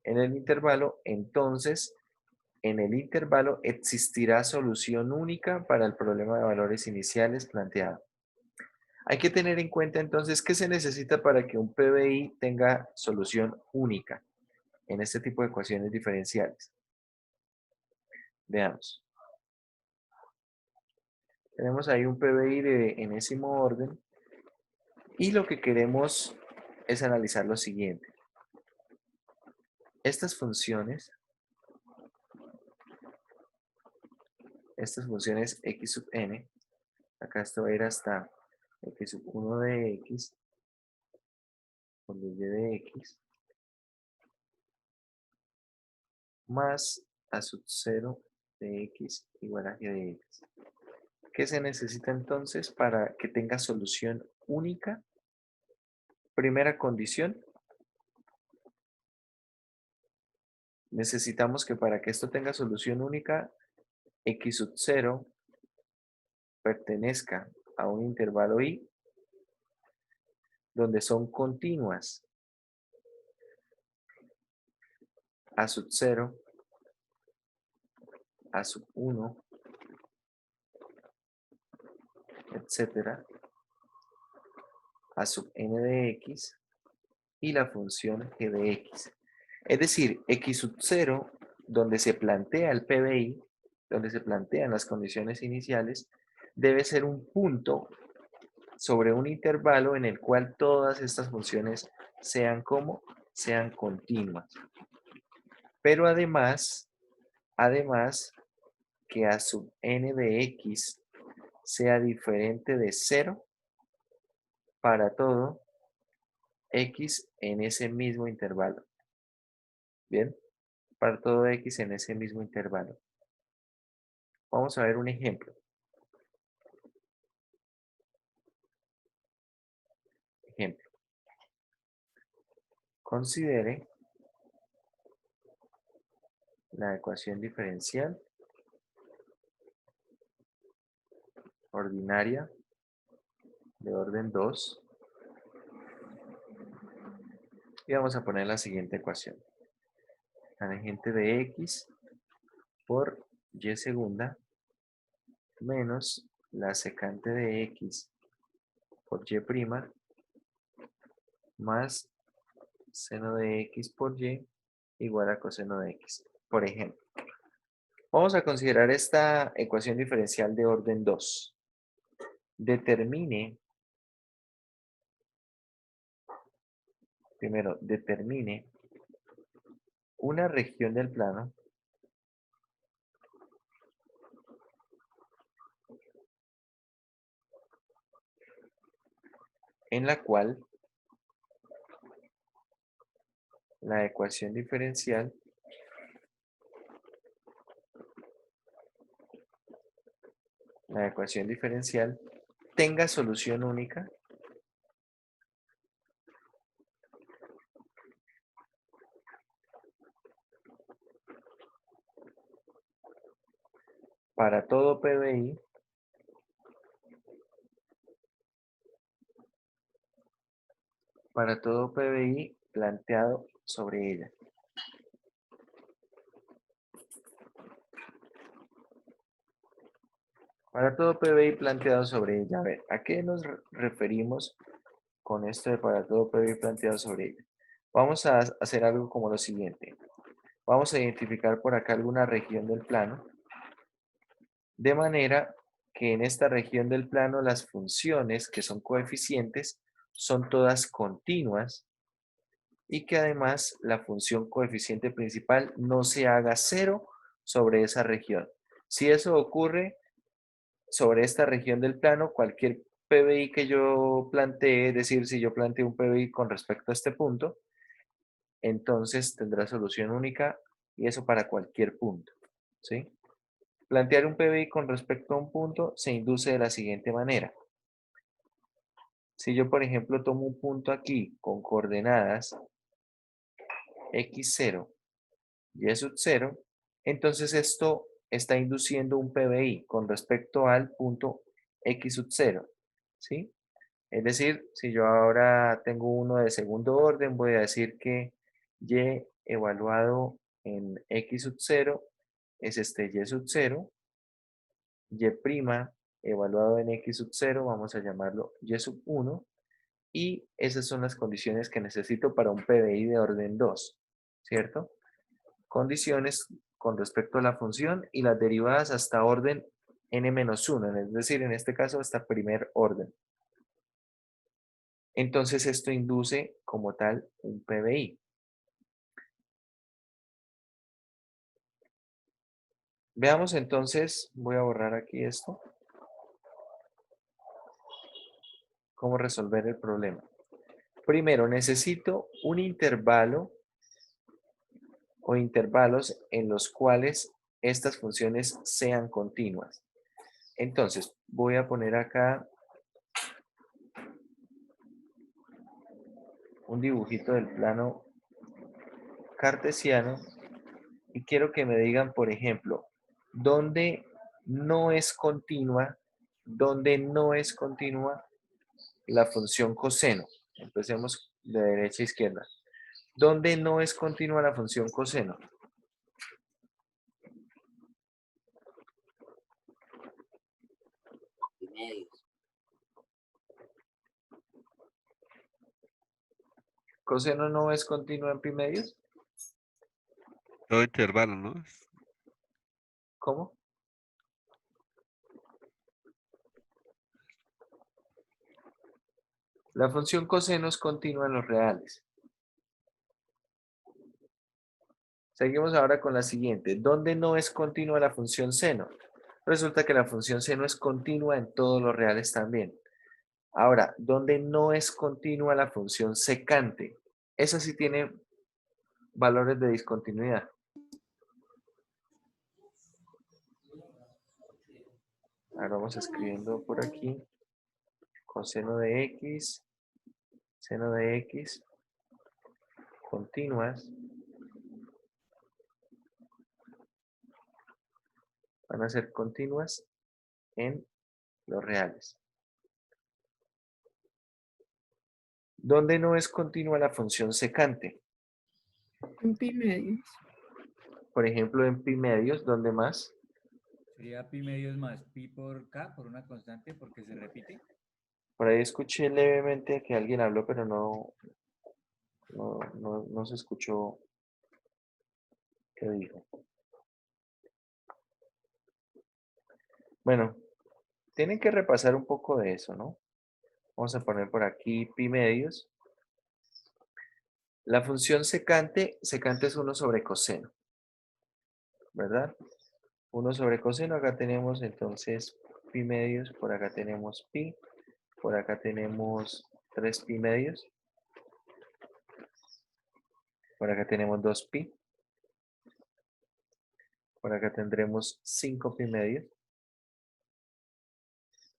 en el intervalo, entonces en el intervalo existirá solución única para el problema de valores iniciales planteado. Hay que tener en cuenta entonces qué se necesita para que un PBI tenga solución única en este tipo de ecuaciones diferenciales. Veamos. Tenemos ahí un PBI de enésimo orden y lo que queremos es analizar lo siguiente. Estas funciones x sub n, acá esto va a ir hasta x sub 1 de x por y de x más a sub 0 de x igual a g de x. ¿Qué se necesita entonces para que tenga solución única? Primera condición, necesitamos que para que esto tenga solución única, x sub 0 pertenezca a un intervalo i donde son continuas a sub 0, a sub 1, etcétera, a sub n de x y la función g de x. Es decir, x sub 0, donde se plantea el PBI, donde se plantean las condiciones iniciales, debe ser un punto sobre un intervalo en el cual todas estas funciones sean continuas. Pero además que a sub n de x sea diferente de 0 para todo x en ese mismo intervalo. Bien, para todo x en ese mismo intervalo. Vamos a ver un ejemplo. Considere la ecuación diferencial ordinaria de orden 2 y vamos a poner la siguiente ecuación. Tangente de x por y segunda menos la secante de x por y prima más seno de x por y igual a coseno de x. Por ejemplo, vamos a considerar esta ecuación diferencial de orden 2. Determine primero determine una región del plano en la cual la ecuación diferencial tenga solución única para todo PBI planteado sobre ella. Para todo PBI planteado sobre ella. A ver, ¿a qué nos referimos con esto de para todo PBI planteado sobre ella? Vamos a hacer algo como lo siguiente. Vamos a identificar por acá alguna región del plano, de manera que en esta región del plano las funciones que son coeficientes son todas continuas y que además la función coeficiente principal no se haga cero sobre esa región. Si eso ocurre sobre esta región del plano, cualquier PBI que yo plantee, es decir, si yo planteo un PBI con respecto a este punto, entonces tendrá solución única y eso para cualquier punto, ¿sí? Plantear un PBI con respecto a un punto se induce de la siguiente manera. Si yo, por ejemplo, tomo un punto aquí con coordenadas x0 y y sub 0, entonces esto está induciendo un PBI con respecto al punto x sub 0, ¿sí? Es decir, si yo ahora tengo uno de segundo orden, voy a decir que y evaluado en x sub 0 es este y sub 0, y' evaluado en x sub 0, vamos a llamarlo y sub 1, y esas son las condiciones que necesito para un PBI de orden 2, ¿cierto? Condiciones con respecto a la función y las derivadas hasta orden n-1, es decir, en este caso hasta primer orden. Entonces esto induce como tal un PBI. Veamos entonces, voy a borrar aquí esto, cómo resolver el problema. Primero, necesito un intervalo o intervalos en los cuales estas funciones sean continuas. Entonces, voy a poner acá un dibujito del plano cartesiano y quiero que me digan, por ejemplo, dónde no es continua la función coseno. Empecemos de derecha a izquierda. ¿Dónde no es continua la función coseno? ¿Coseno no es continua en pi medios? Todo intervalo, ¿no? ¿Cómo? La función coseno es continua en los reales. Seguimos ahora con la siguiente. ¿Dónde no es continua la función seno? Resulta que la función seno es continua en todos los reales también. Ahora, ¿dónde no es continua la función secante? Esa sí tiene valores de discontinuidad. Ahora vamos escribiendo por aquí. Coseno de x, seno de x, continuas. Van a ser continuas en los reales. ¿Dónde no es continua la función secante? En pi medios. Por ejemplo, en pi medios, ¿dónde más? Sería pi medios más pi por k por una constante porque se repite. Por ahí escuché levemente que alguien habló, pero no se escuchó qué dijo. Bueno, tienen que repasar un poco de eso, ¿no? Vamos a poner por aquí pi medios. La función secante, secante es 1 sobre coseno, ¿verdad? 1 sobre coseno, acá tenemos entonces pi medios, por acá tenemos pi, por acá tenemos 3 pi medios, por acá tenemos 2 pi, por acá tendremos 5 pi medios,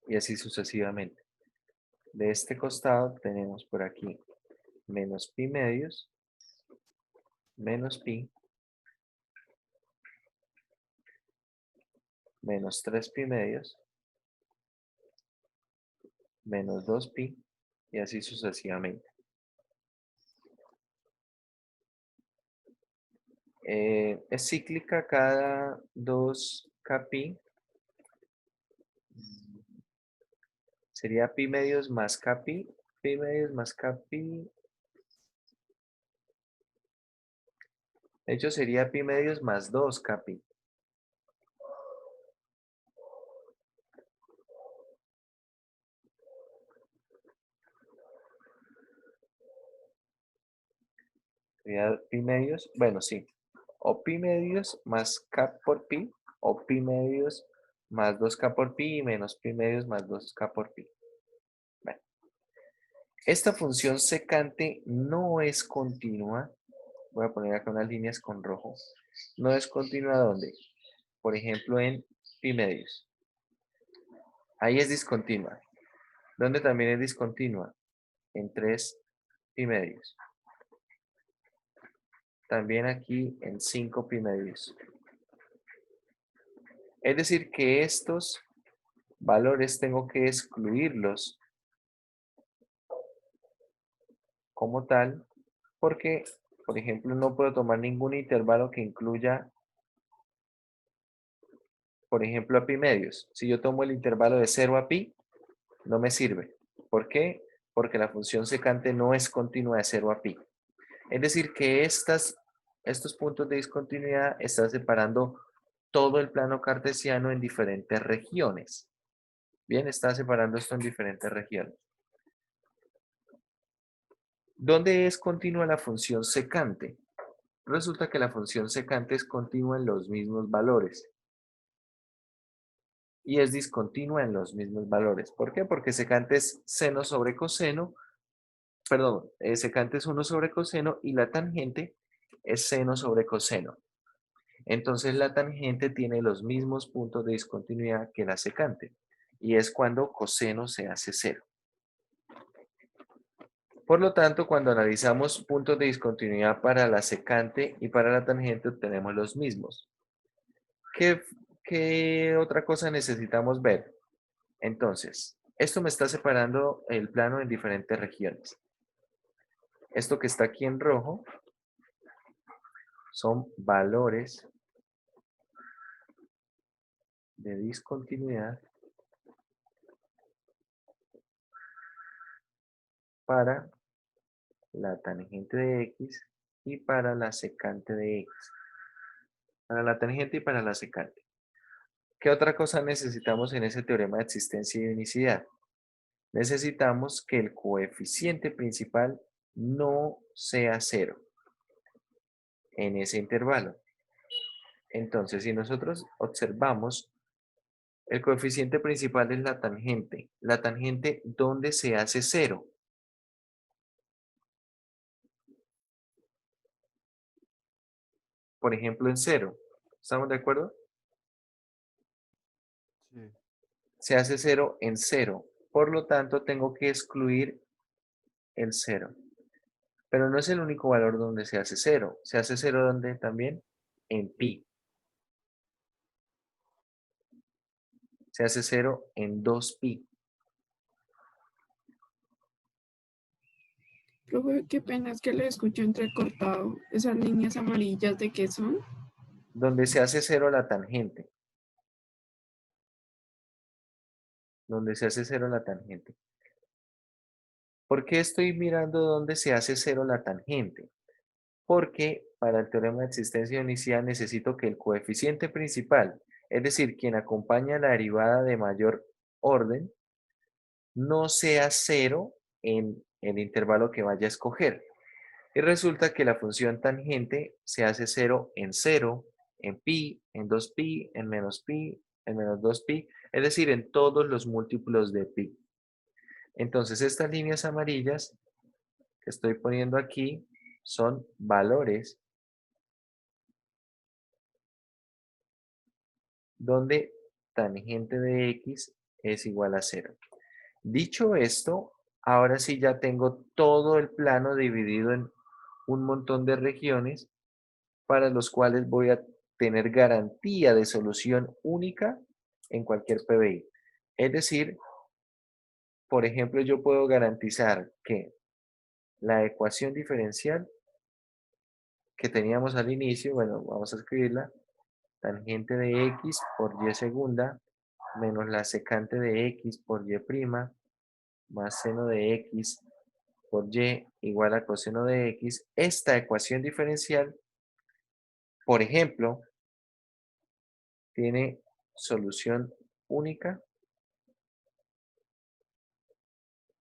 y así sucesivamente. De este costado tenemos por aquí menos pi medios, menos pi, menos 3 pi medios, menos 2 pi, y así sucesivamente. Es cíclica cada 2 kpi. Sería pi medios más kpi. Pi medios más kpi. De hecho, sería pi medios más 2 kpi. Sería pi medios, bueno, sí. O pi medios más k por pi, o pi medios más 2k por pi y menos pi medios más 2k por pi. Bueno. Esta función secante no es continua. Voy a poner acá unas líneas con rojo. No es continua ¿dónde? Por ejemplo, en pi medios. Ahí es discontinua. ¿Dónde también es discontinua? En 3 pi medios. También aquí en 5 pi medios. Es decir, que estos valores tengo que excluirlos como tal, porque, por ejemplo, no puedo tomar ningún intervalo que incluya, por ejemplo, a pi medios. Si yo tomo el intervalo de 0 a pi, no me sirve. ¿Por qué? Porque la función secante no es continua de 0 a pi. Es decir, que estos puntos de discontinuidad están separando todo el plano cartesiano en diferentes regiones. Bien, está separando esto en diferentes regiones. ¿Dónde es continua la función secante? Resulta que la función secante es continua en los mismos valores. Y es discontinua en los mismos valores. ¿Por qué? Porque secante es seno sobre coseno. Perdón, secante es 1 sobre coseno y la tangente es seno sobre coseno. Entonces la tangente tiene los mismos puntos de discontinuidad que la secante. Y es cuando coseno se hace 0. Por lo tanto, cuando analizamos puntos de discontinuidad para la secante y para la tangente, obtenemos los mismos. ¿Qué otra cosa necesitamos ver? Entonces, esto me está separando el plano en diferentes regiones. Esto que está aquí en rojo son valores de discontinuidad para la tangente de X y para la secante de X. Para la tangente y para la secante. ¿Qué otra cosa necesitamos en ese teorema de existencia y unicidad? Necesitamos que el coeficiente principal no sea 0 en ese intervalo. Entonces, si nosotros observamos, el coeficiente principal es la tangente. La tangente, ¿dónde se hace 0? Por ejemplo, en 0. ¿Estamos de acuerdo? Sí. Se hace 0 en 0. Por lo tanto, tengo que excluir el 0. Pero no es el único valor donde se hace 0. Se hace 0 donde también en pi. Se hace 0 en 2 pi. Profe, qué pena, es que le escucho entrecortado. ¿Esas líneas amarillas de qué son? Donde se hace 0 la tangente. Donde se hace 0 la tangente. ¿Por qué estoy mirando dónde se hace 0 la tangente? Porque para el teorema de existencia de unicidad necesito que el coeficiente principal, es decir, quien acompaña la derivada de mayor orden, no sea 0 en el intervalo que vaya a escoger. Y resulta que la función tangente se hace 0, en pi, en 2pi, en menos 2pi, es decir, en todos los múltiplos de pi. Entonces, estas líneas amarillas que estoy poniendo aquí son valores donde tangente de x es igual a 0. Dicho esto, ahora sí ya tengo todo el plano dividido en un montón de regiones para los cuales voy a tener garantía de solución única en cualquier PBI. Es decir, por ejemplo, yo puedo garantizar que la ecuación diferencial que teníamos al inicio, bueno, vamos a escribirla, tangente de x por y segunda menos la secante de x por y prima más seno de x por y igual a coseno de x. Esta ecuación diferencial, por ejemplo, tiene solución única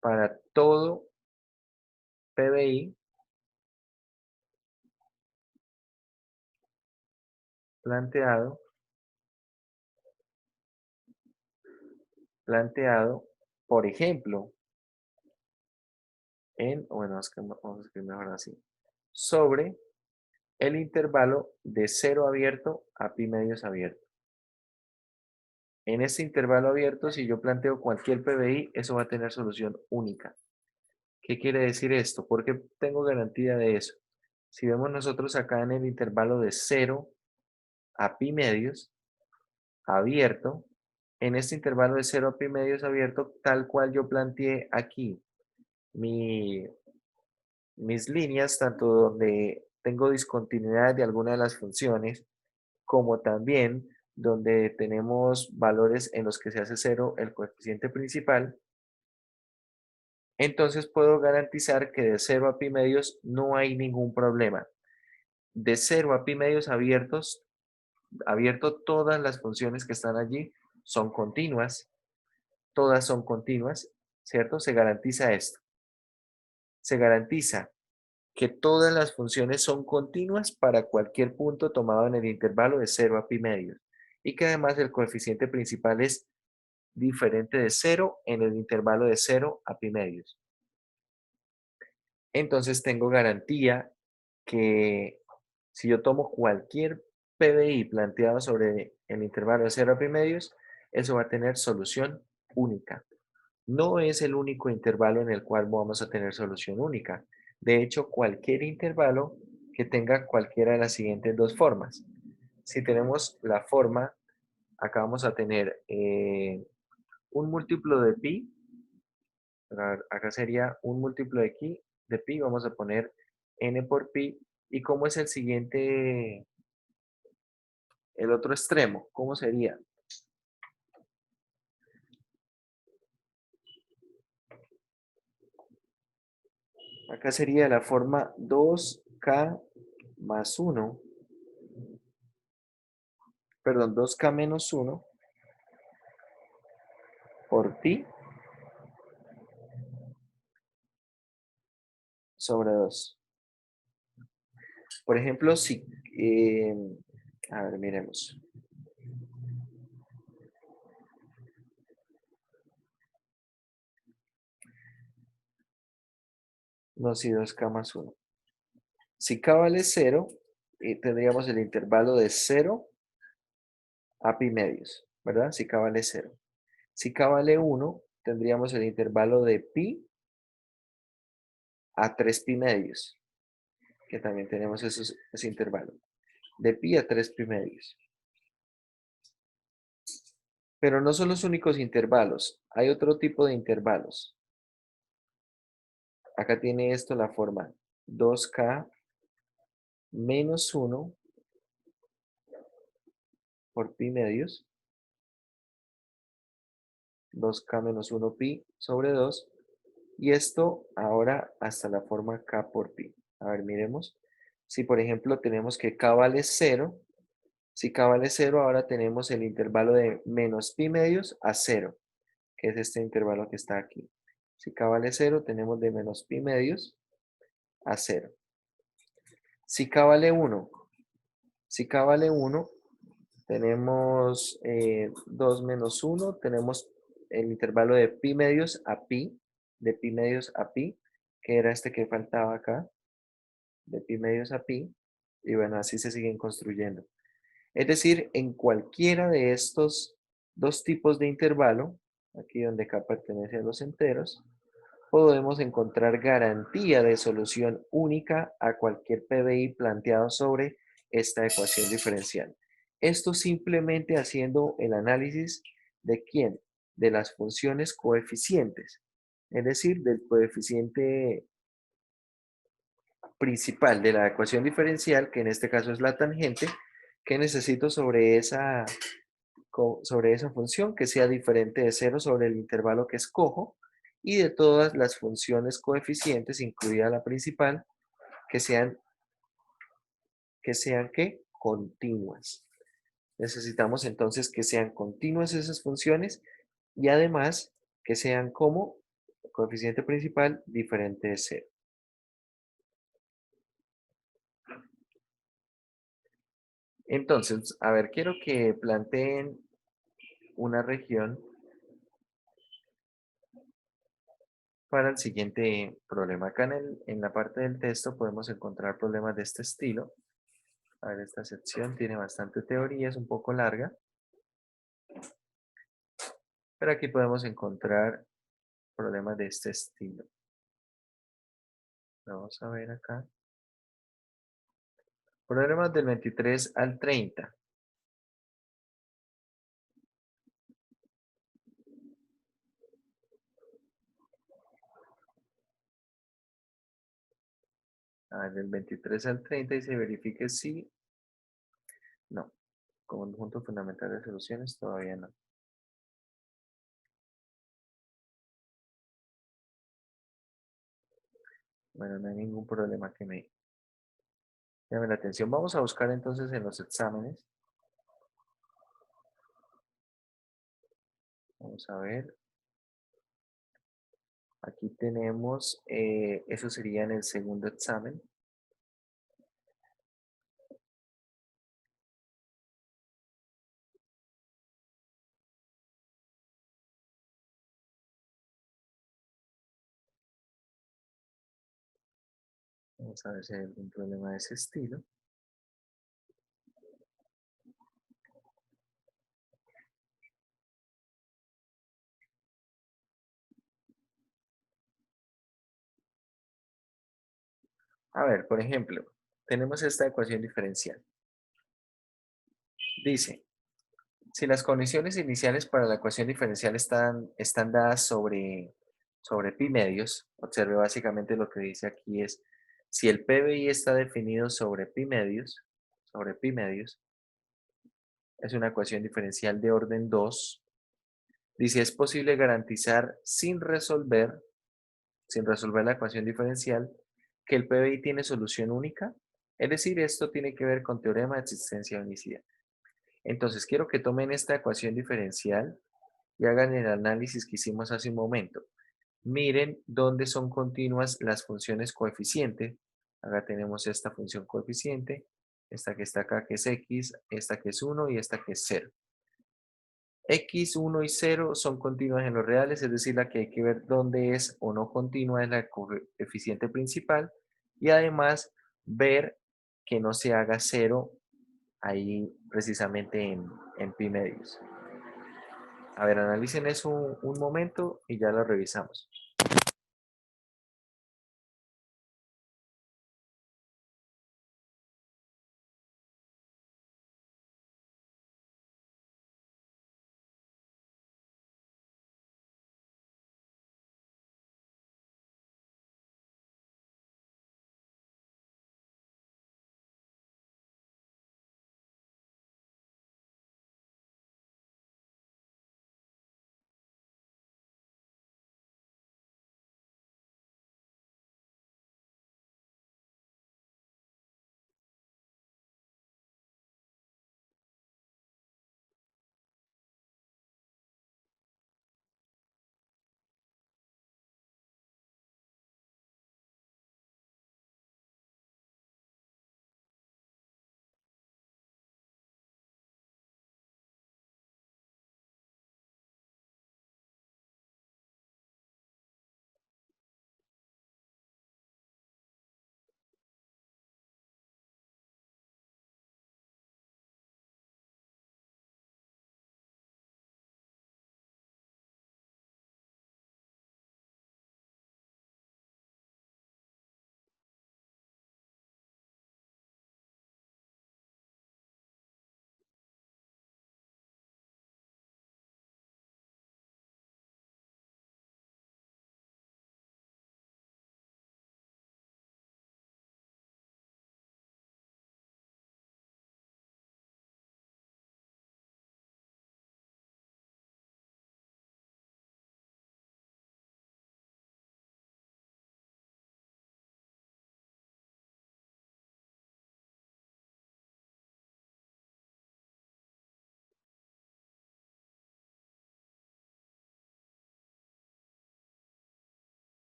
para todo PBI planteado, por ejemplo, bueno, es que vamos a escribir mejor así, sobre el intervalo de 0 abierto a pi medios abierto. En este intervalo abierto, si yo planteo cualquier PBI, eso va a tener solución única. ¿Qué quiere decir esto? ¿Por qué tengo garantía de eso? Si vemos nosotros acá en el intervalo de 0 a pi medios abierto, en este intervalo de 0 a pi medios abierto, tal cual yo planteé aquí mis líneas, tanto donde tengo discontinuidad de alguna de las funciones, como también donde tenemos valores en los que se hace 0 el coeficiente principal, entonces puedo garantizar que de 0 a pi medios no hay ningún problema. De 0 a pi medios abierto todas las funciones que están allí son continuas, todas son continuas, ¿cierto? Se garantiza esto. Se garantiza que todas las funciones son continuas para cualquier punto tomado en el intervalo de 0 a pi medios y que además el coeficiente principal es diferente de 0 en el intervalo de 0 a pi medios. Entonces tengo garantía que si yo tomo cualquier PBI planteado sobre el intervalo de 0 a pi medios, eso va a tener solución única. No es el único intervalo en el cual vamos a tener solución única. De hecho, cualquier intervalo que tenga cualquiera de las siguientes dos formas. Si tenemos la forma, acá vamos a tener un múltiplo de pi, acá sería un múltiplo de pi, vamos a poner n por pi, y cómo es el siguiente, el otro extremo, ¿cómo sería? Acá sería la forma 2k más 1, perdón, 2k menos 1 por pi sobre 2. Por ejemplo, si, a ver, miremos. No, si 2k más 1. Si k vale 0, tendríamos el intervalo de 0 a pi medios, ¿verdad? Si k vale 0. Si k vale 1, tendríamos el intervalo de pi a 3 pi medios, que también tenemos ese intervalo. De pi a 3 pi medios. Pero no son los únicos intervalos, hay otro tipo de intervalos. Acá tiene esto la forma 2k menos 1 por pi medios, 2k menos 1 pi sobre 2, y esto ahora hasta la forma k por pi. A ver, miremos. Si por ejemplo tenemos que k vale 0, si k vale 0, ahora tenemos el intervalo de menos pi medios a 0, que es este intervalo que está aquí. Si k vale 0, tenemos de menos pi medios a 0. Si K vale 1, si K vale 1, tenemos 2 menos 1, tenemos el intervalo de pi medios a pi, de pi medios a pi, que era este que faltaba acá, de pi medios a pi, y bueno, así se siguen construyendo. Es decir, en cualquiera de estos dos tipos de intervalo, aquí donde K pertenece a los enteros, podemos encontrar garantía de solución única a cualquier PBI planteado sobre esta ecuación diferencial. Esto simplemente haciendo el análisis de quién, de las funciones coeficientes, es decir, del coeficiente principal de la ecuación diferencial, que en este caso es la tangente, que necesito sobre esa función que sea diferente de 0 sobre el intervalo que escojo, y de todas las funciones coeficientes, incluida la principal, que sean ¿qué? Continuas. Necesitamos entonces que sean continuas esas funciones y además que sean como coeficiente principal diferente de 0. Entonces, a ver, quiero que planteen una región para el siguiente problema. Acá en la parte del texto podemos encontrar problemas de este estilo. A ver, esta sección tiene bastante teoría, es un poco larga. Pero aquí podemos encontrar problemas de este estilo. Vamos a ver acá. Problemas del 23 al 30. A ver, del 23 al 30 y se verifique si... No. Conjunto fundamental de soluciones todavía no. Bueno, no hay ningún problema que me llame la atención. Vamos a buscar entonces en los exámenes. Vamos a ver. Aquí tenemos, eso sería en el segundo examen. Vamos a ver si hay algún problema de ese estilo. A ver, por ejemplo, tenemos esta ecuación diferencial. Dice, si las condiciones iniciales para la ecuación diferencial están dadas sobre pi medios, observe básicamente lo que dice aquí es, si el PBI está definido sobre pi medios, es una ecuación diferencial de orden 2. Dice, es posible garantizar sin resolver la ecuación diferencial, que el PBI tiene solución única. Es decir, esto tiene que ver con teorema de existencia de unicidad. Entonces, quiero que tomen esta ecuación diferencial y hagan el análisis que hicimos hace un momento. Miren dónde son continuas las funciones coeficiente. Acá tenemos esta función coeficiente, esta que está acá que es x, esta que es 1 y esta que es 0. X, 1 y 0 son continuas en los reales, es decir, la que hay que ver dónde es o no continua es la coeficiente principal, y además ver que no se haga 0 ahí precisamente en pi medios. A ver, analicen eso un momento y ya lo revisamos.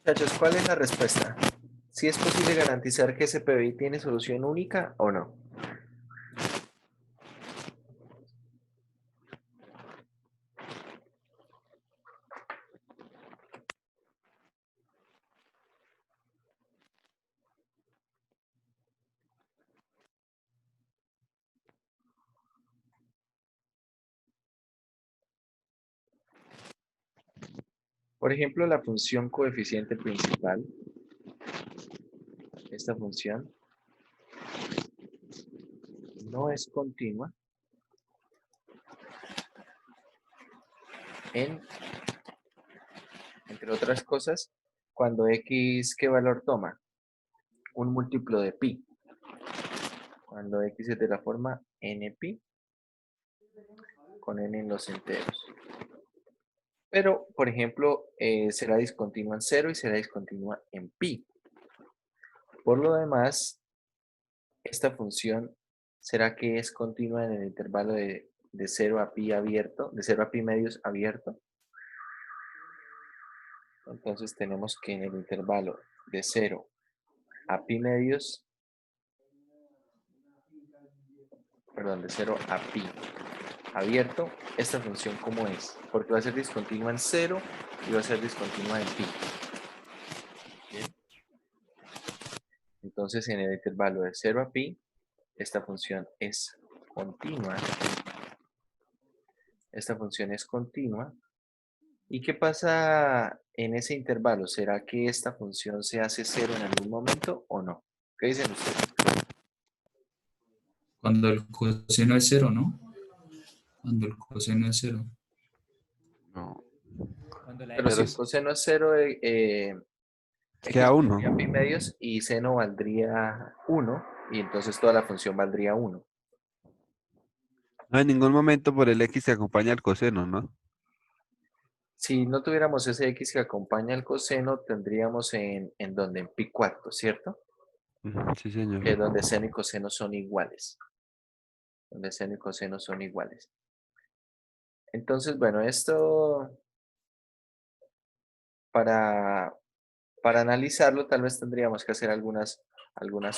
Muchachos, ¿cuál es la respuesta? ¿Si es posible garantizar que ese PBI tiene solución única o no? Por ejemplo, la función coeficiente principal, esta función, no es continua entre otras cosas, cuando x, ¿qué valor toma? Un múltiplo de pi. Cuando x es de la forma npi, con n en los enteros. Pero, por ejemplo, será discontinua en 0 y será discontinua en pi. Por lo demás, esta función será que es continua en el intervalo de 0 a pi abierto, de 0 a pi medios abierto. Entonces tenemos que en el intervalo de 0 a pi medios, perdón, de 0 a pi abierto, esta función ¿cómo es? Porque va a ser discontinua en 0 y va a ser discontinua en pi. ¿Bien? Entonces en el intervalo de 0 a pi, esta función es continua. Esta función es continua. ¿Y qué pasa en ese intervalo? ¿Será que esta función se hace 0 en algún momento o no? ¿Qué dicen ustedes? Cuando el coseno es cero, ¿no? Cuando el coseno es cero. No. Cuando la Pero si Pero el coseno es 0, queda x uno. valdría pi medios y seno valdría 1, y entonces toda la función valdría 1. No en ningún momento por el X se acompaña el coseno, ¿no? Si no tuviéramos ese x que acompaña el coseno, tendríamos en donde en pi cuarto, ¿cierto? Ujú, sí, señor. Que es donde seno y coseno son iguales. Donde seno y coseno son iguales. Entonces, bueno, esto para, para analizarlo tal vez tendríamos que hacer algunas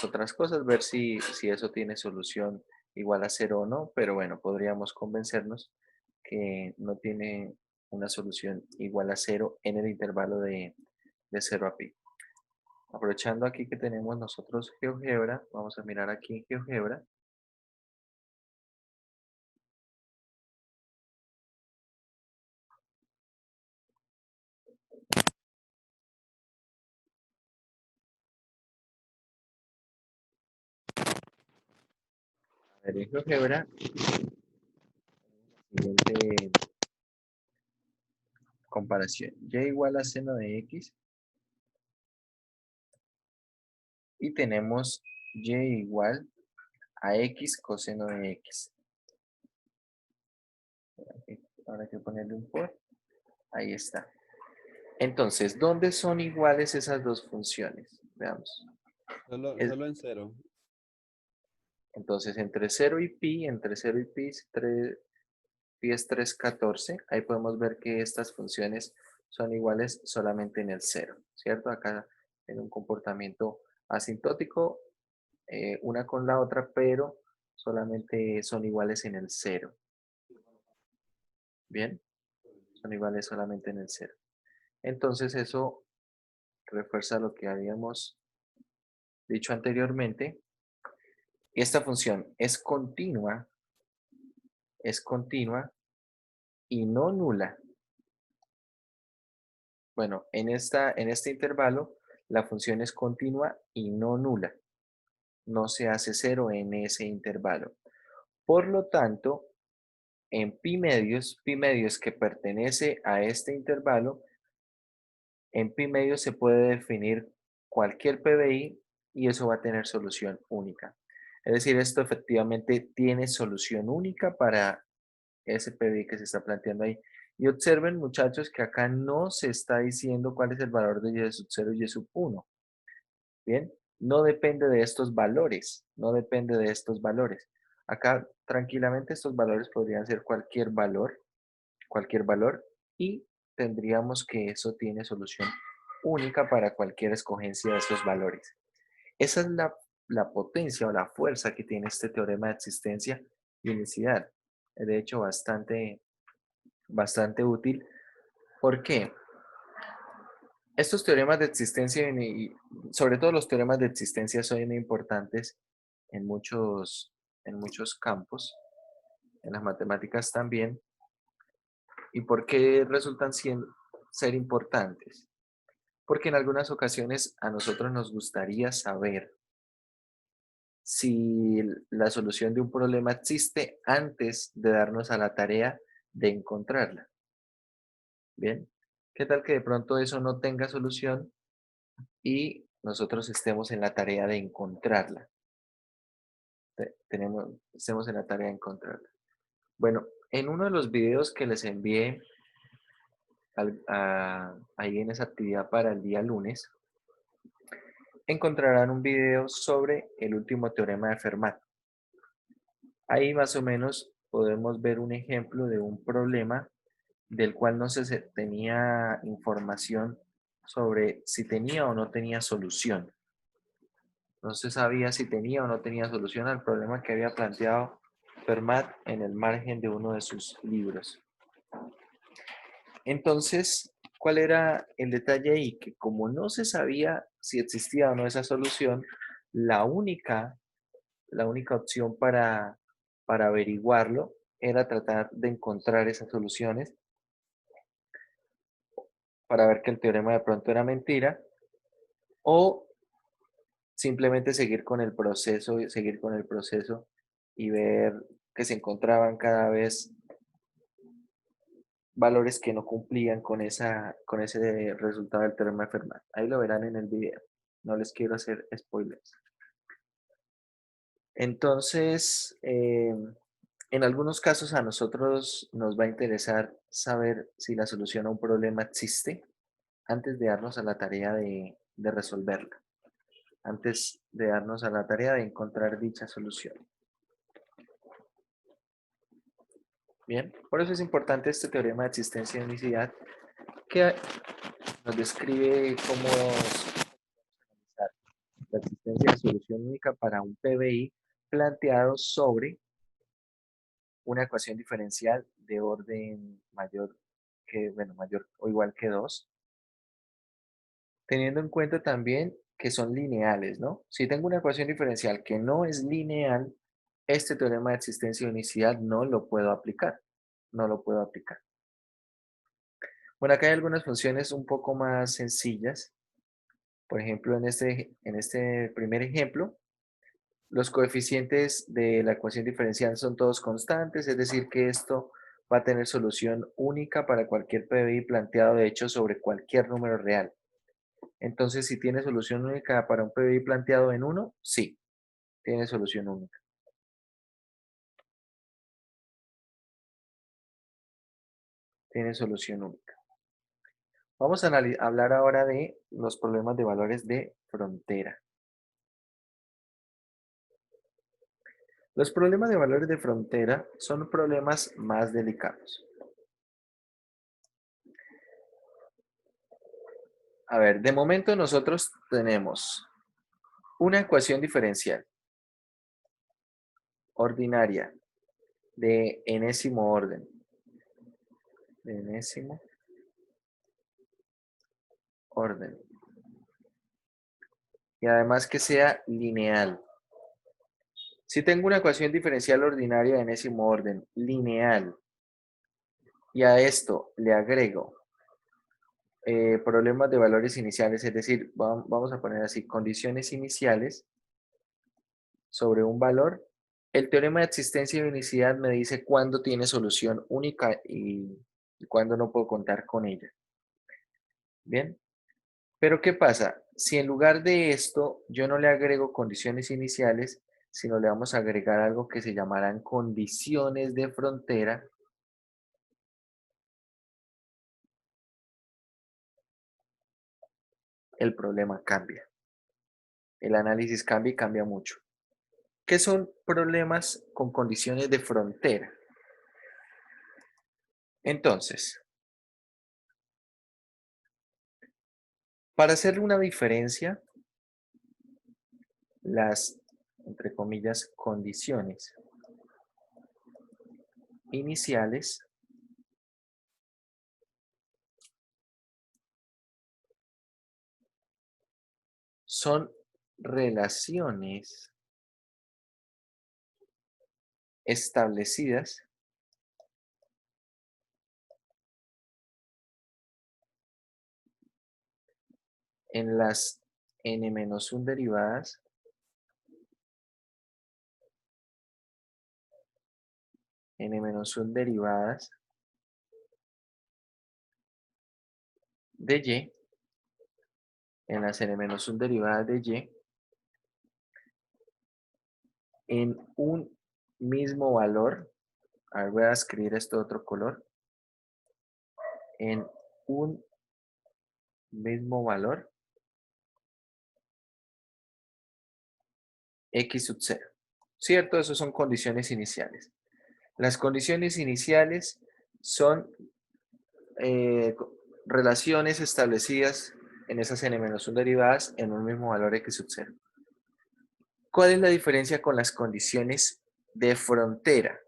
otras cosas, ver si eso tiene solución igual a 0 o no, pero bueno, podríamos convencernos que no tiene una solución igual a 0 en el intervalo de 0 a pi. Aprovechando aquí que tenemos nosotros GeoGebra, vamos a mirar aquí en GeoGebra. A ver, en GeoGebra, siguiente comparación. Y igual a seno de x. Y tenemos y igual a x coseno de x. Ahora hay que ponerle un por. Ahí está. Entonces, ¿dónde son iguales esas dos funciones? Veamos. Solo en cero. Entonces, entre 0 y pi, pi es 3,14. Ahí podemos ver que estas funciones son iguales solamente en el 0, ¿cierto? Acá en un comportamiento asintótico, una con la otra, pero solamente son iguales en el 0. ¿Bien? Son iguales solamente en el 0. Entonces eso refuerza lo que habíamos dicho anteriormente. Esta función es continua y no nula. Bueno, en este intervalo, la función es continua y no nula. No se hace 0 en ese intervalo. Por lo tanto, en pi medios que pertenece a este intervalo, en pi medios se puede definir cualquier PBI y eso va a tener solución única. Es decir, esto efectivamente tiene solución única para ese PBI que se está planteando ahí. Y observen, muchachos, que acá no se está diciendo cuál es el valor de y sub 0 y y sub 1. Bien, no depende de estos valores, no depende de estos valores. Acá tranquilamente estos valores podrían ser cualquier valor, y tendríamos que eso tiene solución única para cualquier escogencia de esos valores. Esa es la potencia o la fuerza que tiene este teorema de existencia y unicidad. De hecho, bastante útil. ¿Por qué? Estos teoremas de existencia, y sobre todo los teoremas de existencia, son importantes en muchos campos, en las matemáticas también. ¿Y por qué resultan ser importantes? Porque en algunas ocasiones a nosotros nos gustaría saber si la solución de un problema existe antes de darnos a la tarea de encontrarla. Bien, ¿qué tal que de pronto eso no tenga solución y nosotros estemos en la tarea de encontrarla? Estemos en la tarea de encontrarla. Bueno, en uno de los videos que les envié ahí en esa actividad para el día lunes, encontrarán un video sobre el último teorema de Fermat. Ahí más o menos podemos ver un ejemplo de un problema del cual no se tenía información sobre si tenía o no tenía solución. No se sabía si tenía o no tenía solución al problema que había planteado Fermat en el margen de uno de sus libros. Entonces, ¿cuál era el detalle ahí? Que como no se sabía si existía o no esa solución, la única opción para averiguarlo era tratar de encontrar esas soluciones para ver que el teorema de pronto era mentira, o simplemente seguir con el proceso y ver que se encontraban cada vez valores que no cumplían con ese resultado del teorema de Fermat. Ahí lo verán en el video. No les quiero hacer spoilers. Entonces, en algunos casos a nosotros nos va a interesar saber si la solución a un problema existe antes de darnos a la tarea de resolverla, antes de darnos a la tarea de encontrar dicha solución. Bien, por eso es importante este teorema de existencia y unicidad que nos describe cómo la existencia de solución única para un PBI planteado sobre una ecuación diferencial de orden mayor o igual que 2, teniendo en cuenta también que son lineales, ¿no? Si tengo una ecuación diferencial que no es lineal, este teorema de existencia y unicidad no lo puedo aplicar. No lo puedo aplicar. Bueno, acá hay algunas funciones un poco más sencillas. Por ejemplo, en este primer ejemplo, los coeficientes de la ecuación diferencial son todos constantes, es decir, que esto va a tener solución única para cualquier PBI planteado, de hecho, sobre cualquier número real. Entonces, si tiene solución única para un PBI planteado en 1, sí, tiene solución única. Tiene solución única. Vamos a hablar ahora de los problemas de valores de frontera. Los problemas de valores de frontera son problemas más delicados. A ver, de momento nosotros tenemos una ecuación diferencial ordinaria de enésimo orden. De enésimo orden. Y además que sea lineal. Si tengo una ecuación diferencial ordinaria de enésimo orden, lineal, y a esto le agrego problemas de valores iniciales, es decir, vamos a poner así, condiciones iniciales sobre un valor, el teorema de existencia y unicidad me dice cuándo tiene solución única y cuándo no puedo contar con ella. Bien, pero ¿qué pasa? Si en lugar de esto yo no le agrego condiciones iniciales, sino le vamos a agregar algo que se llamarán condiciones de frontera, el problema cambia. El análisis cambia y cambia mucho. ¿Qué son problemas con condiciones de frontera? Entonces, Para hacer una diferencia, las, entre comillas, condiciones iniciales son relaciones establecidas en las n-1 derivadas de y, en las n-1 derivadas de y, en un mismo valor. A ver, voy a escribir esto de otro color. En un mismo valor x sub 0. ¿Cierto? Esas son condiciones iniciales. Las condiciones iniciales son relaciones establecidas en esas n-1 derivadas en un mismo valor x sub 0. ¿Cuál es la diferencia con las condiciones de frontera?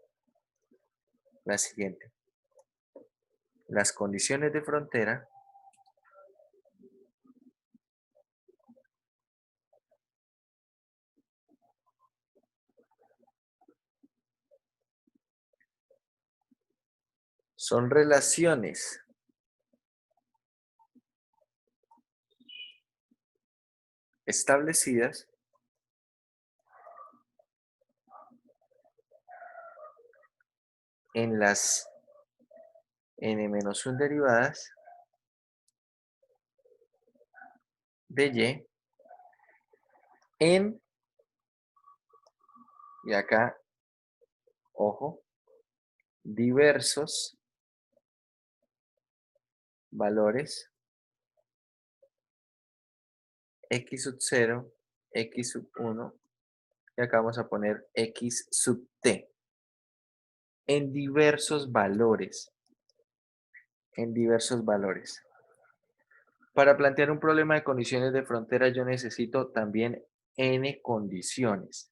La siguiente. Las condiciones de frontera son relaciones establecidas en las n-1 derivadas de y en, y acá, ojo, diversos valores x sub 0, x sub 1, y acá vamos a poner x sub t. En diversos valores. En diversos valores. Para plantear un problema de condiciones de frontera yo necesito también n condiciones.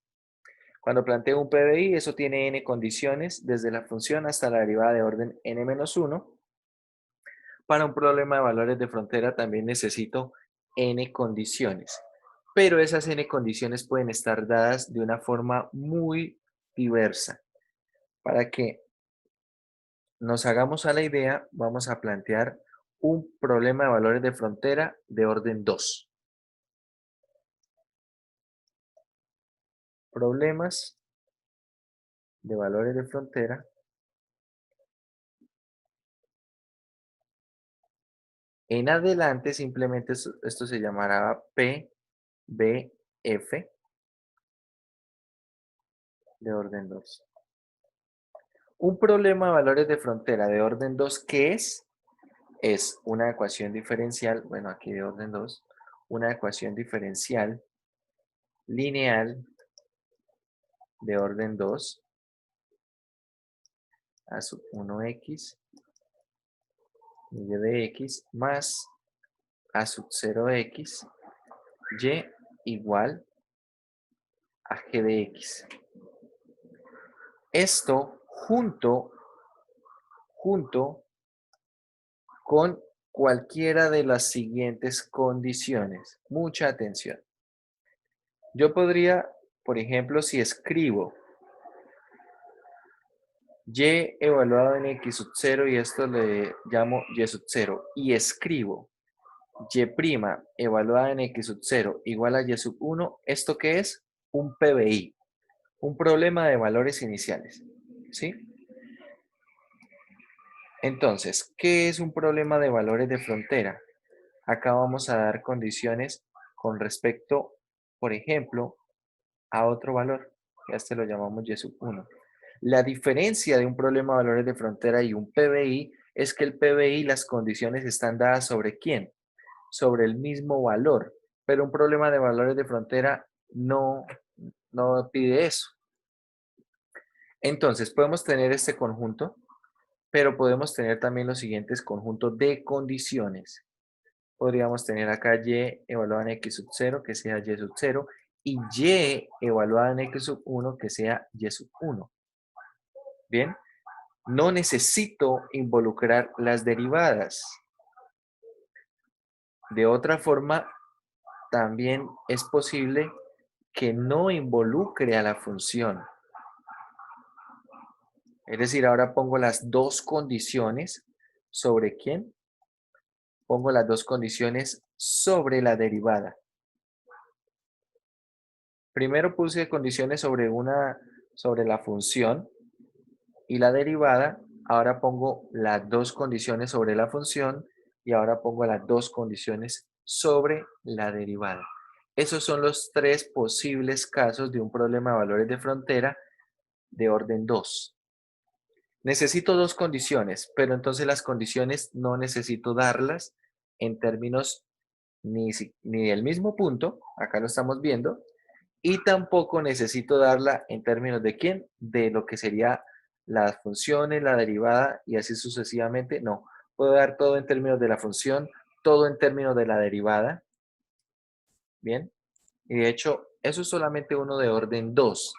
Cuando planteo un PBI, eso tiene n condiciones, desde la función hasta la derivada de orden n-1. Para un problema de valores de frontera también necesito n condiciones. Pero esas n condiciones pueden estar dadas de una forma muy diversa. Para que nos hagamos a la idea, vamos a plantear un problema de valores de frontera de orden 2. Problemas de valores de frontera en adelante simplemente esto se llamará PBF de orden 2. Un problema de valores de frontera de orden 2, ¿qué es? Es una ecuación diferencial, bueno, aquí de orden 2, una ecuación diferencial lineal de orden 2 a sub 1x y de x más a sub 0x y igual a g de x. Esto junto con cualquiera de las siguientes condiciones. Mucha atención. Yo podría, por ejemplo, si escribo y evaluado en x sub 0 y esto le llamo y sub 0 y escribo y' evaluada en x sub 0 igual a y sub 1, ¿esto qué es? Un PBI, un problema de valores iniciales, ¿sí? Entonces, ¿qué es un problema de valores de frontera? Acá vamos a dar condiciones con respecto, por ejemplo, a otro valor, que a este lo llamamos y sub 1. La diferencia de un problema de valores de frontera y un PBI es que el PBI las condiciones están dadas sobre ¿quién? Sobre el mismo valor, pero un problema de valores de frontera no pide eso. Entonces, podemos tener este conjunto, pero podemos tener también los siguientes conjuntos de condiciones. podríamos tener acá y evaluada en x sub 0, que sea y sub 0, y y evaluada en x sub 1, que sea y sub 1. Bien, no necesito involucrar las derivadas. De otra forma, también es posible que no involucre a la función. Es decir, ahora pongo las dos condiciones sobre ¿quién? Pongo las dos condiciones sobre la derivada. Primero puse condiciones sobre la función y la derivada. Ahora pongo las dos condiciones sobre la función y ahora pongo las dos condiciones sobre la derivada. Esos son los tres posibles casos de un problema de valores de frontera de orden 2. Necesito dos condiciones, pero entonces las condiciones no necesito darlas en términos ni del mismo punto, acá lo estamos viendo, y tampoco necesito darla en términos de quién, de lo que sería las funciones, la derivada y así sucesivamente. No, puedo dar todo en términos de la función, todo en términos de la derivada. Bien, y de hecho, eso es solamente uno de orden 2.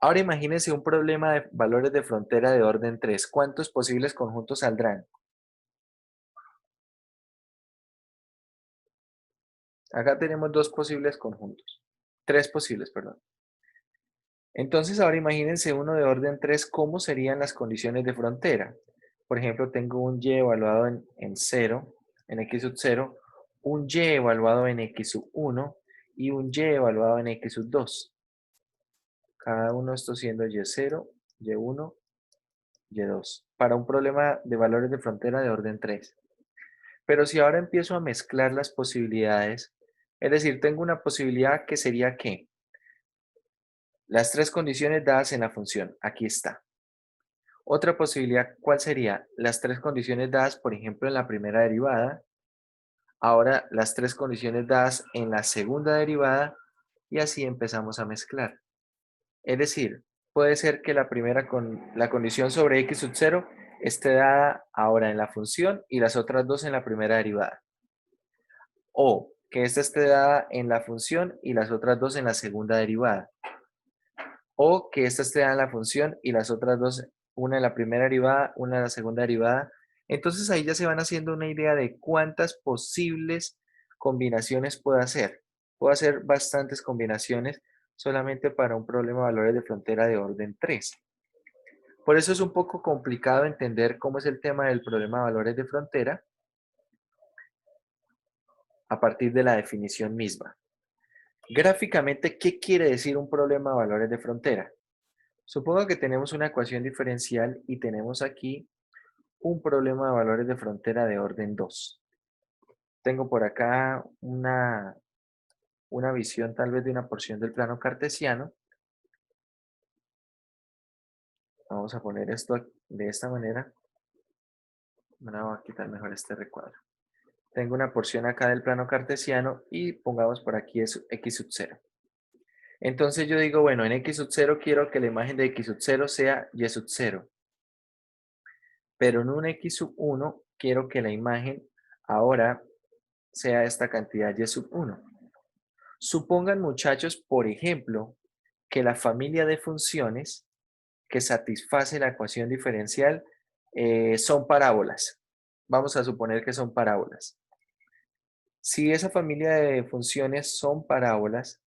Ahora imagínense un problema de valores de frontera de orden 3. ¿Cuántos posibles conjuntos saldrán? Acá tenemos dos posibles conjuntos. Tres posibles, perdón. Entonces ahora imagínense uno de orden 3, ¿cómo serían las condiciones de frontera? Por ejemplo, tengo un y evaluado en 0, en x sub 0, un y evaluado en x sub 1 y un y evaluado en x sub 2. Cada uno esto siendo y0, y1, y2. Para un problema de valores de frontera de orden 3. Pero si ahora empiezo a mezclar las posibilidades, es decir, tengo una posibilidad que sería que las tres condiciones dadas en la función, aquí está. Otra posibilidad, ¿cuál sería? Las tres condiciones dadas, por ejemplo, en la primera derivada. Ahora las tres condiciones dadas en la segunda derivada y así empezamos a mezclar. Es decir, puede ser que la primera la condición sobre x sub 0 esté dada ahora en la función y las otras dos en la primera derivada. O que esta esté dada en la función y las otras dos en la segunda derivada. O que esta esté dada en la función y las otras dos, una en la primera derivada, una en la segunda derivada. Entonces ahí ya se van haciendo una idea de cuántas posibles combinaciones puedo hacer. Puedo hacer bastantes combinaciones solamente para un problema de valores de frontera de orden 3. Por eso es un poco complicado entender cómo es el tema del problema de valores de frontera a partir de la definición misma. Gráficamente, ¿qué quiere decir un problema de valores de frontera? Supongo que tenemos una ecuación diferencial y tenemos aquí un problema de valores de frontera de orden 2. Tengo por acá una visión tal vez de una porción del plano cartesiano. Vamos a poner esto de esta manera. Bueno, voy a quitar mejor este recuadro. Tengo una porción acá del plano cartesiano y pongamos por aquí es x sub 0. Entonces yo digo, bueno, en x sub 0 quiero que la imagen de x sub 0 sea y sub 0. Pero en un x sub 1 quiero que la imagen ahora sea esta cantidad y sub 1. Supongan, muchachos, por ejemplo, que la familia de funciones que satisface la ecuación diferencial son parábolas. Vamos a suponer que son parábolas. Si esa familia de funciones son parábolas,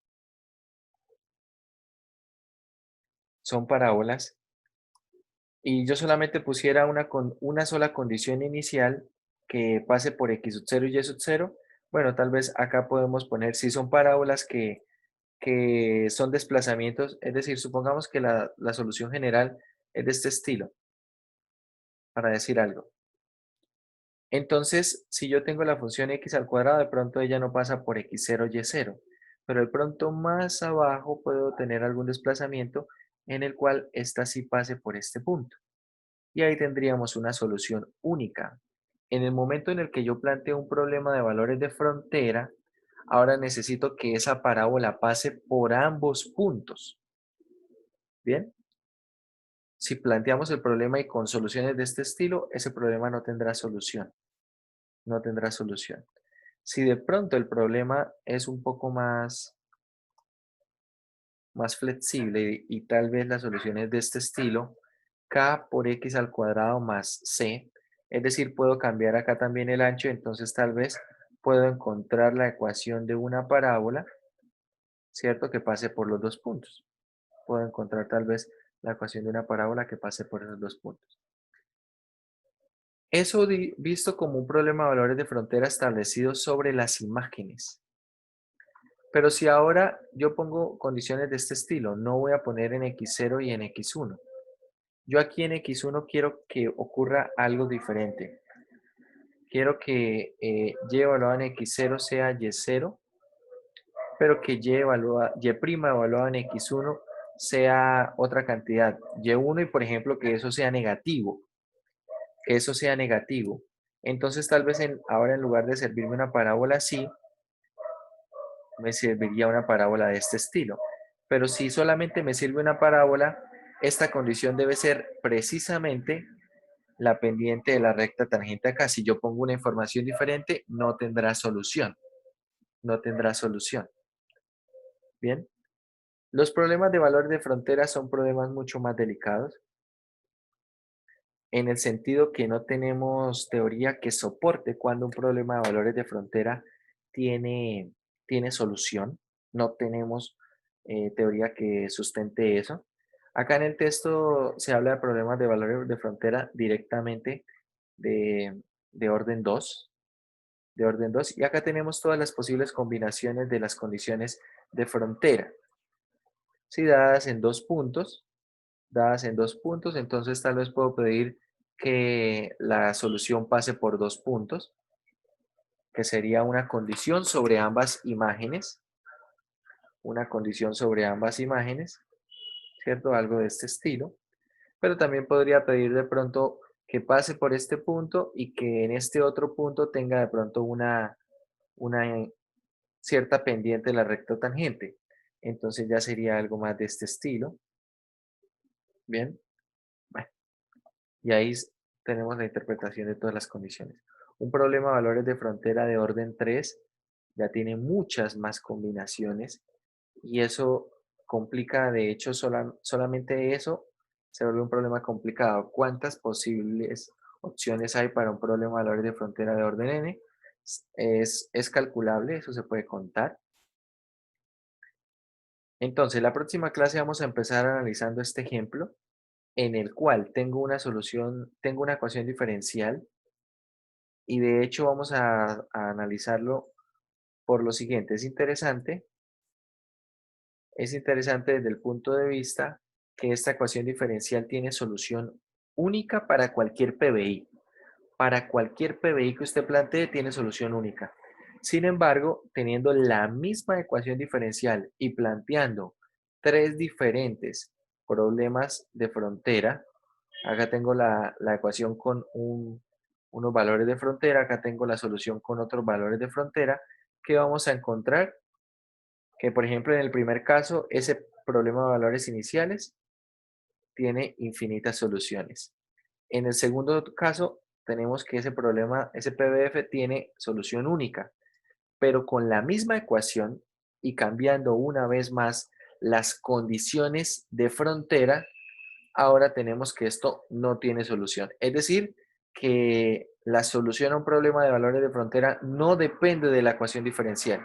y yo solamente pusiera una sola condición inicial que pase por x sub 0 y y sub 0, bueno, tal vez acá podemos poner, si son parábolas que son desplazamientos, es decir, supongamos que la solución general es de este estilo, para decir algo. Entonces, si yo tengo la función x al cuadrado, de pronto ella no pasa por x0, y0, pero de pronto más abajo puedo tener algún desplazamiento en el cual esta sí pase por este punto. Y ahí tendríamos una solución única. En el momento en el que yo planteo un problema de valores de frontera, ahora necesito que esa parábola pase por ambos puntos. ¿Bien? Si planteamos el problema y con soluciones de este estilo, ese problema no tendrá solución. No tendrá solución. Si de pronto el problema es un poco más flexible y tal vez la solución es de este estilo, k por x al cuadrado más c, es decir, puedo cambiar acá también el ancho, entonces tal vez puedo encontrar la ecuación de una parábola, ¿cierto? Que pase por los dos puntos. Puedo encontrar tal vez la ecuación de una parábola que pase por esos dos puntos. Eso visto como un problema de valores de frontera establecido sobre las imágenes. Pero si ahora yo pongo condiciones de este estilo, no voy a poner en x0 y en x1. Yo aquí en x1 quiero que ocurra algo diferente. Quiero que y evaluado en x0 sea y0, pero que y evaluada en x1 sea otra cantidad, y1, y por ejemplo que eso sea negativo. Que eso sea negativo. Entonces tal vez ahora en lugar de servirme una parábola así, me serviría una parábola de este estilo. Pero si solamente me sirve una parábola, esta condición debe ser precisamente la pendiente de la recta tangente acá. Si yo pongo una información diferente, no tendrá solución. No tendrá solución. Bien. Los problemas de valores de frontera son problemas mucho más delicados, en el sentido que no tenemos teoría que soporte cuando un problema de valores de frontera tiene solución. No tenemos teoría que sustente eso. Acá en el texto se habla de problemas de valores de frontera directamente de orden 2, y acá tenemos todas las posibles combinaciones de las condiciones de frontera. Si dadas en dos puntos, entonces tal vez puedo pedir que la solución pase por dos puntos, que sería una condición sobre ambas imágenes, ¿cierto? Algo de este estilo. Pero también podría pedir de pronto que pase por este punto y que en este otro punto tenga de pronto una cierta pendiente de la recta tangente. Entonces ya sería algo más de este estilo. Bien. Bueno, y ahí tenemos la interpretación de todas las condiciones. Un problema de valores de frontera de orden 3 ya tiene muchas más combinaciones y eso complica, de hecho, solamente eso se vuelve un problema complicado. ¿Cuántas posibles opciones hay para un problema de valores de frontera de orden n? Es calculable, eso se puede contar. Entonces, la próxima clase vamos a empezar analizando este ejemplo en el cual tengo una ecuación diferencial y de hecho vamos a analizarlo por lo siguiente. Es interesante desde el punto de vista que esta ecuación diferencial tiene solución única para cualquier PBI. Para cualquier PBI que usted plantee tiene solución única. Sin embargo, teniendo la misma ecuación diferencial y planteando tres diferentes problemas de frontera, acá tengo la ecuación con unos valores de frontera, acá tengo la solución con otros valores de frontera, ¿qué vamos a encontrar? Que por ejemplo en el primer caso, ese problema de valores iniciales tiene infinitas soluciones. En el segundo caso, tenemos que ese PBF tiene solución única, pero con la misma ecuación y cambiando una vez más las condiciones de frontera, ahora tenemos que esto no tiene solución. Es decir, que la solución a un problema de valores de frontera no depende de la ecuación diferencial.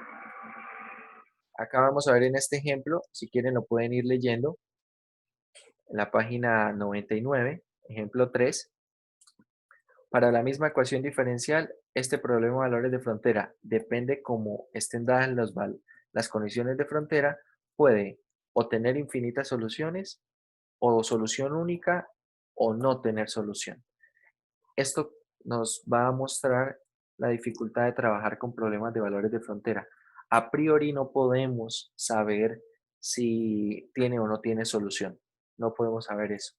Acá vamos a ver en este ejemplo, si quieren lo pueden ir leyendo, en la página 99, ejemplo 3. Para la misma ecuación diferencial, este problema de valores de frontera depende cómo estén dadas las condiciones de frontera, puede o tener infinitas soluciones, o solución única, o no tener solución. Esto nos va a mostrar la dificultad de trabajar con problemas de valores de frontera. A priori no podemos saber si tiene o no tiene solución. No podemos saber eso.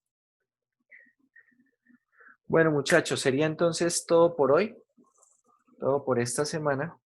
Bueno, muchachos, sería entonces todo por hoy, todo por esta semana.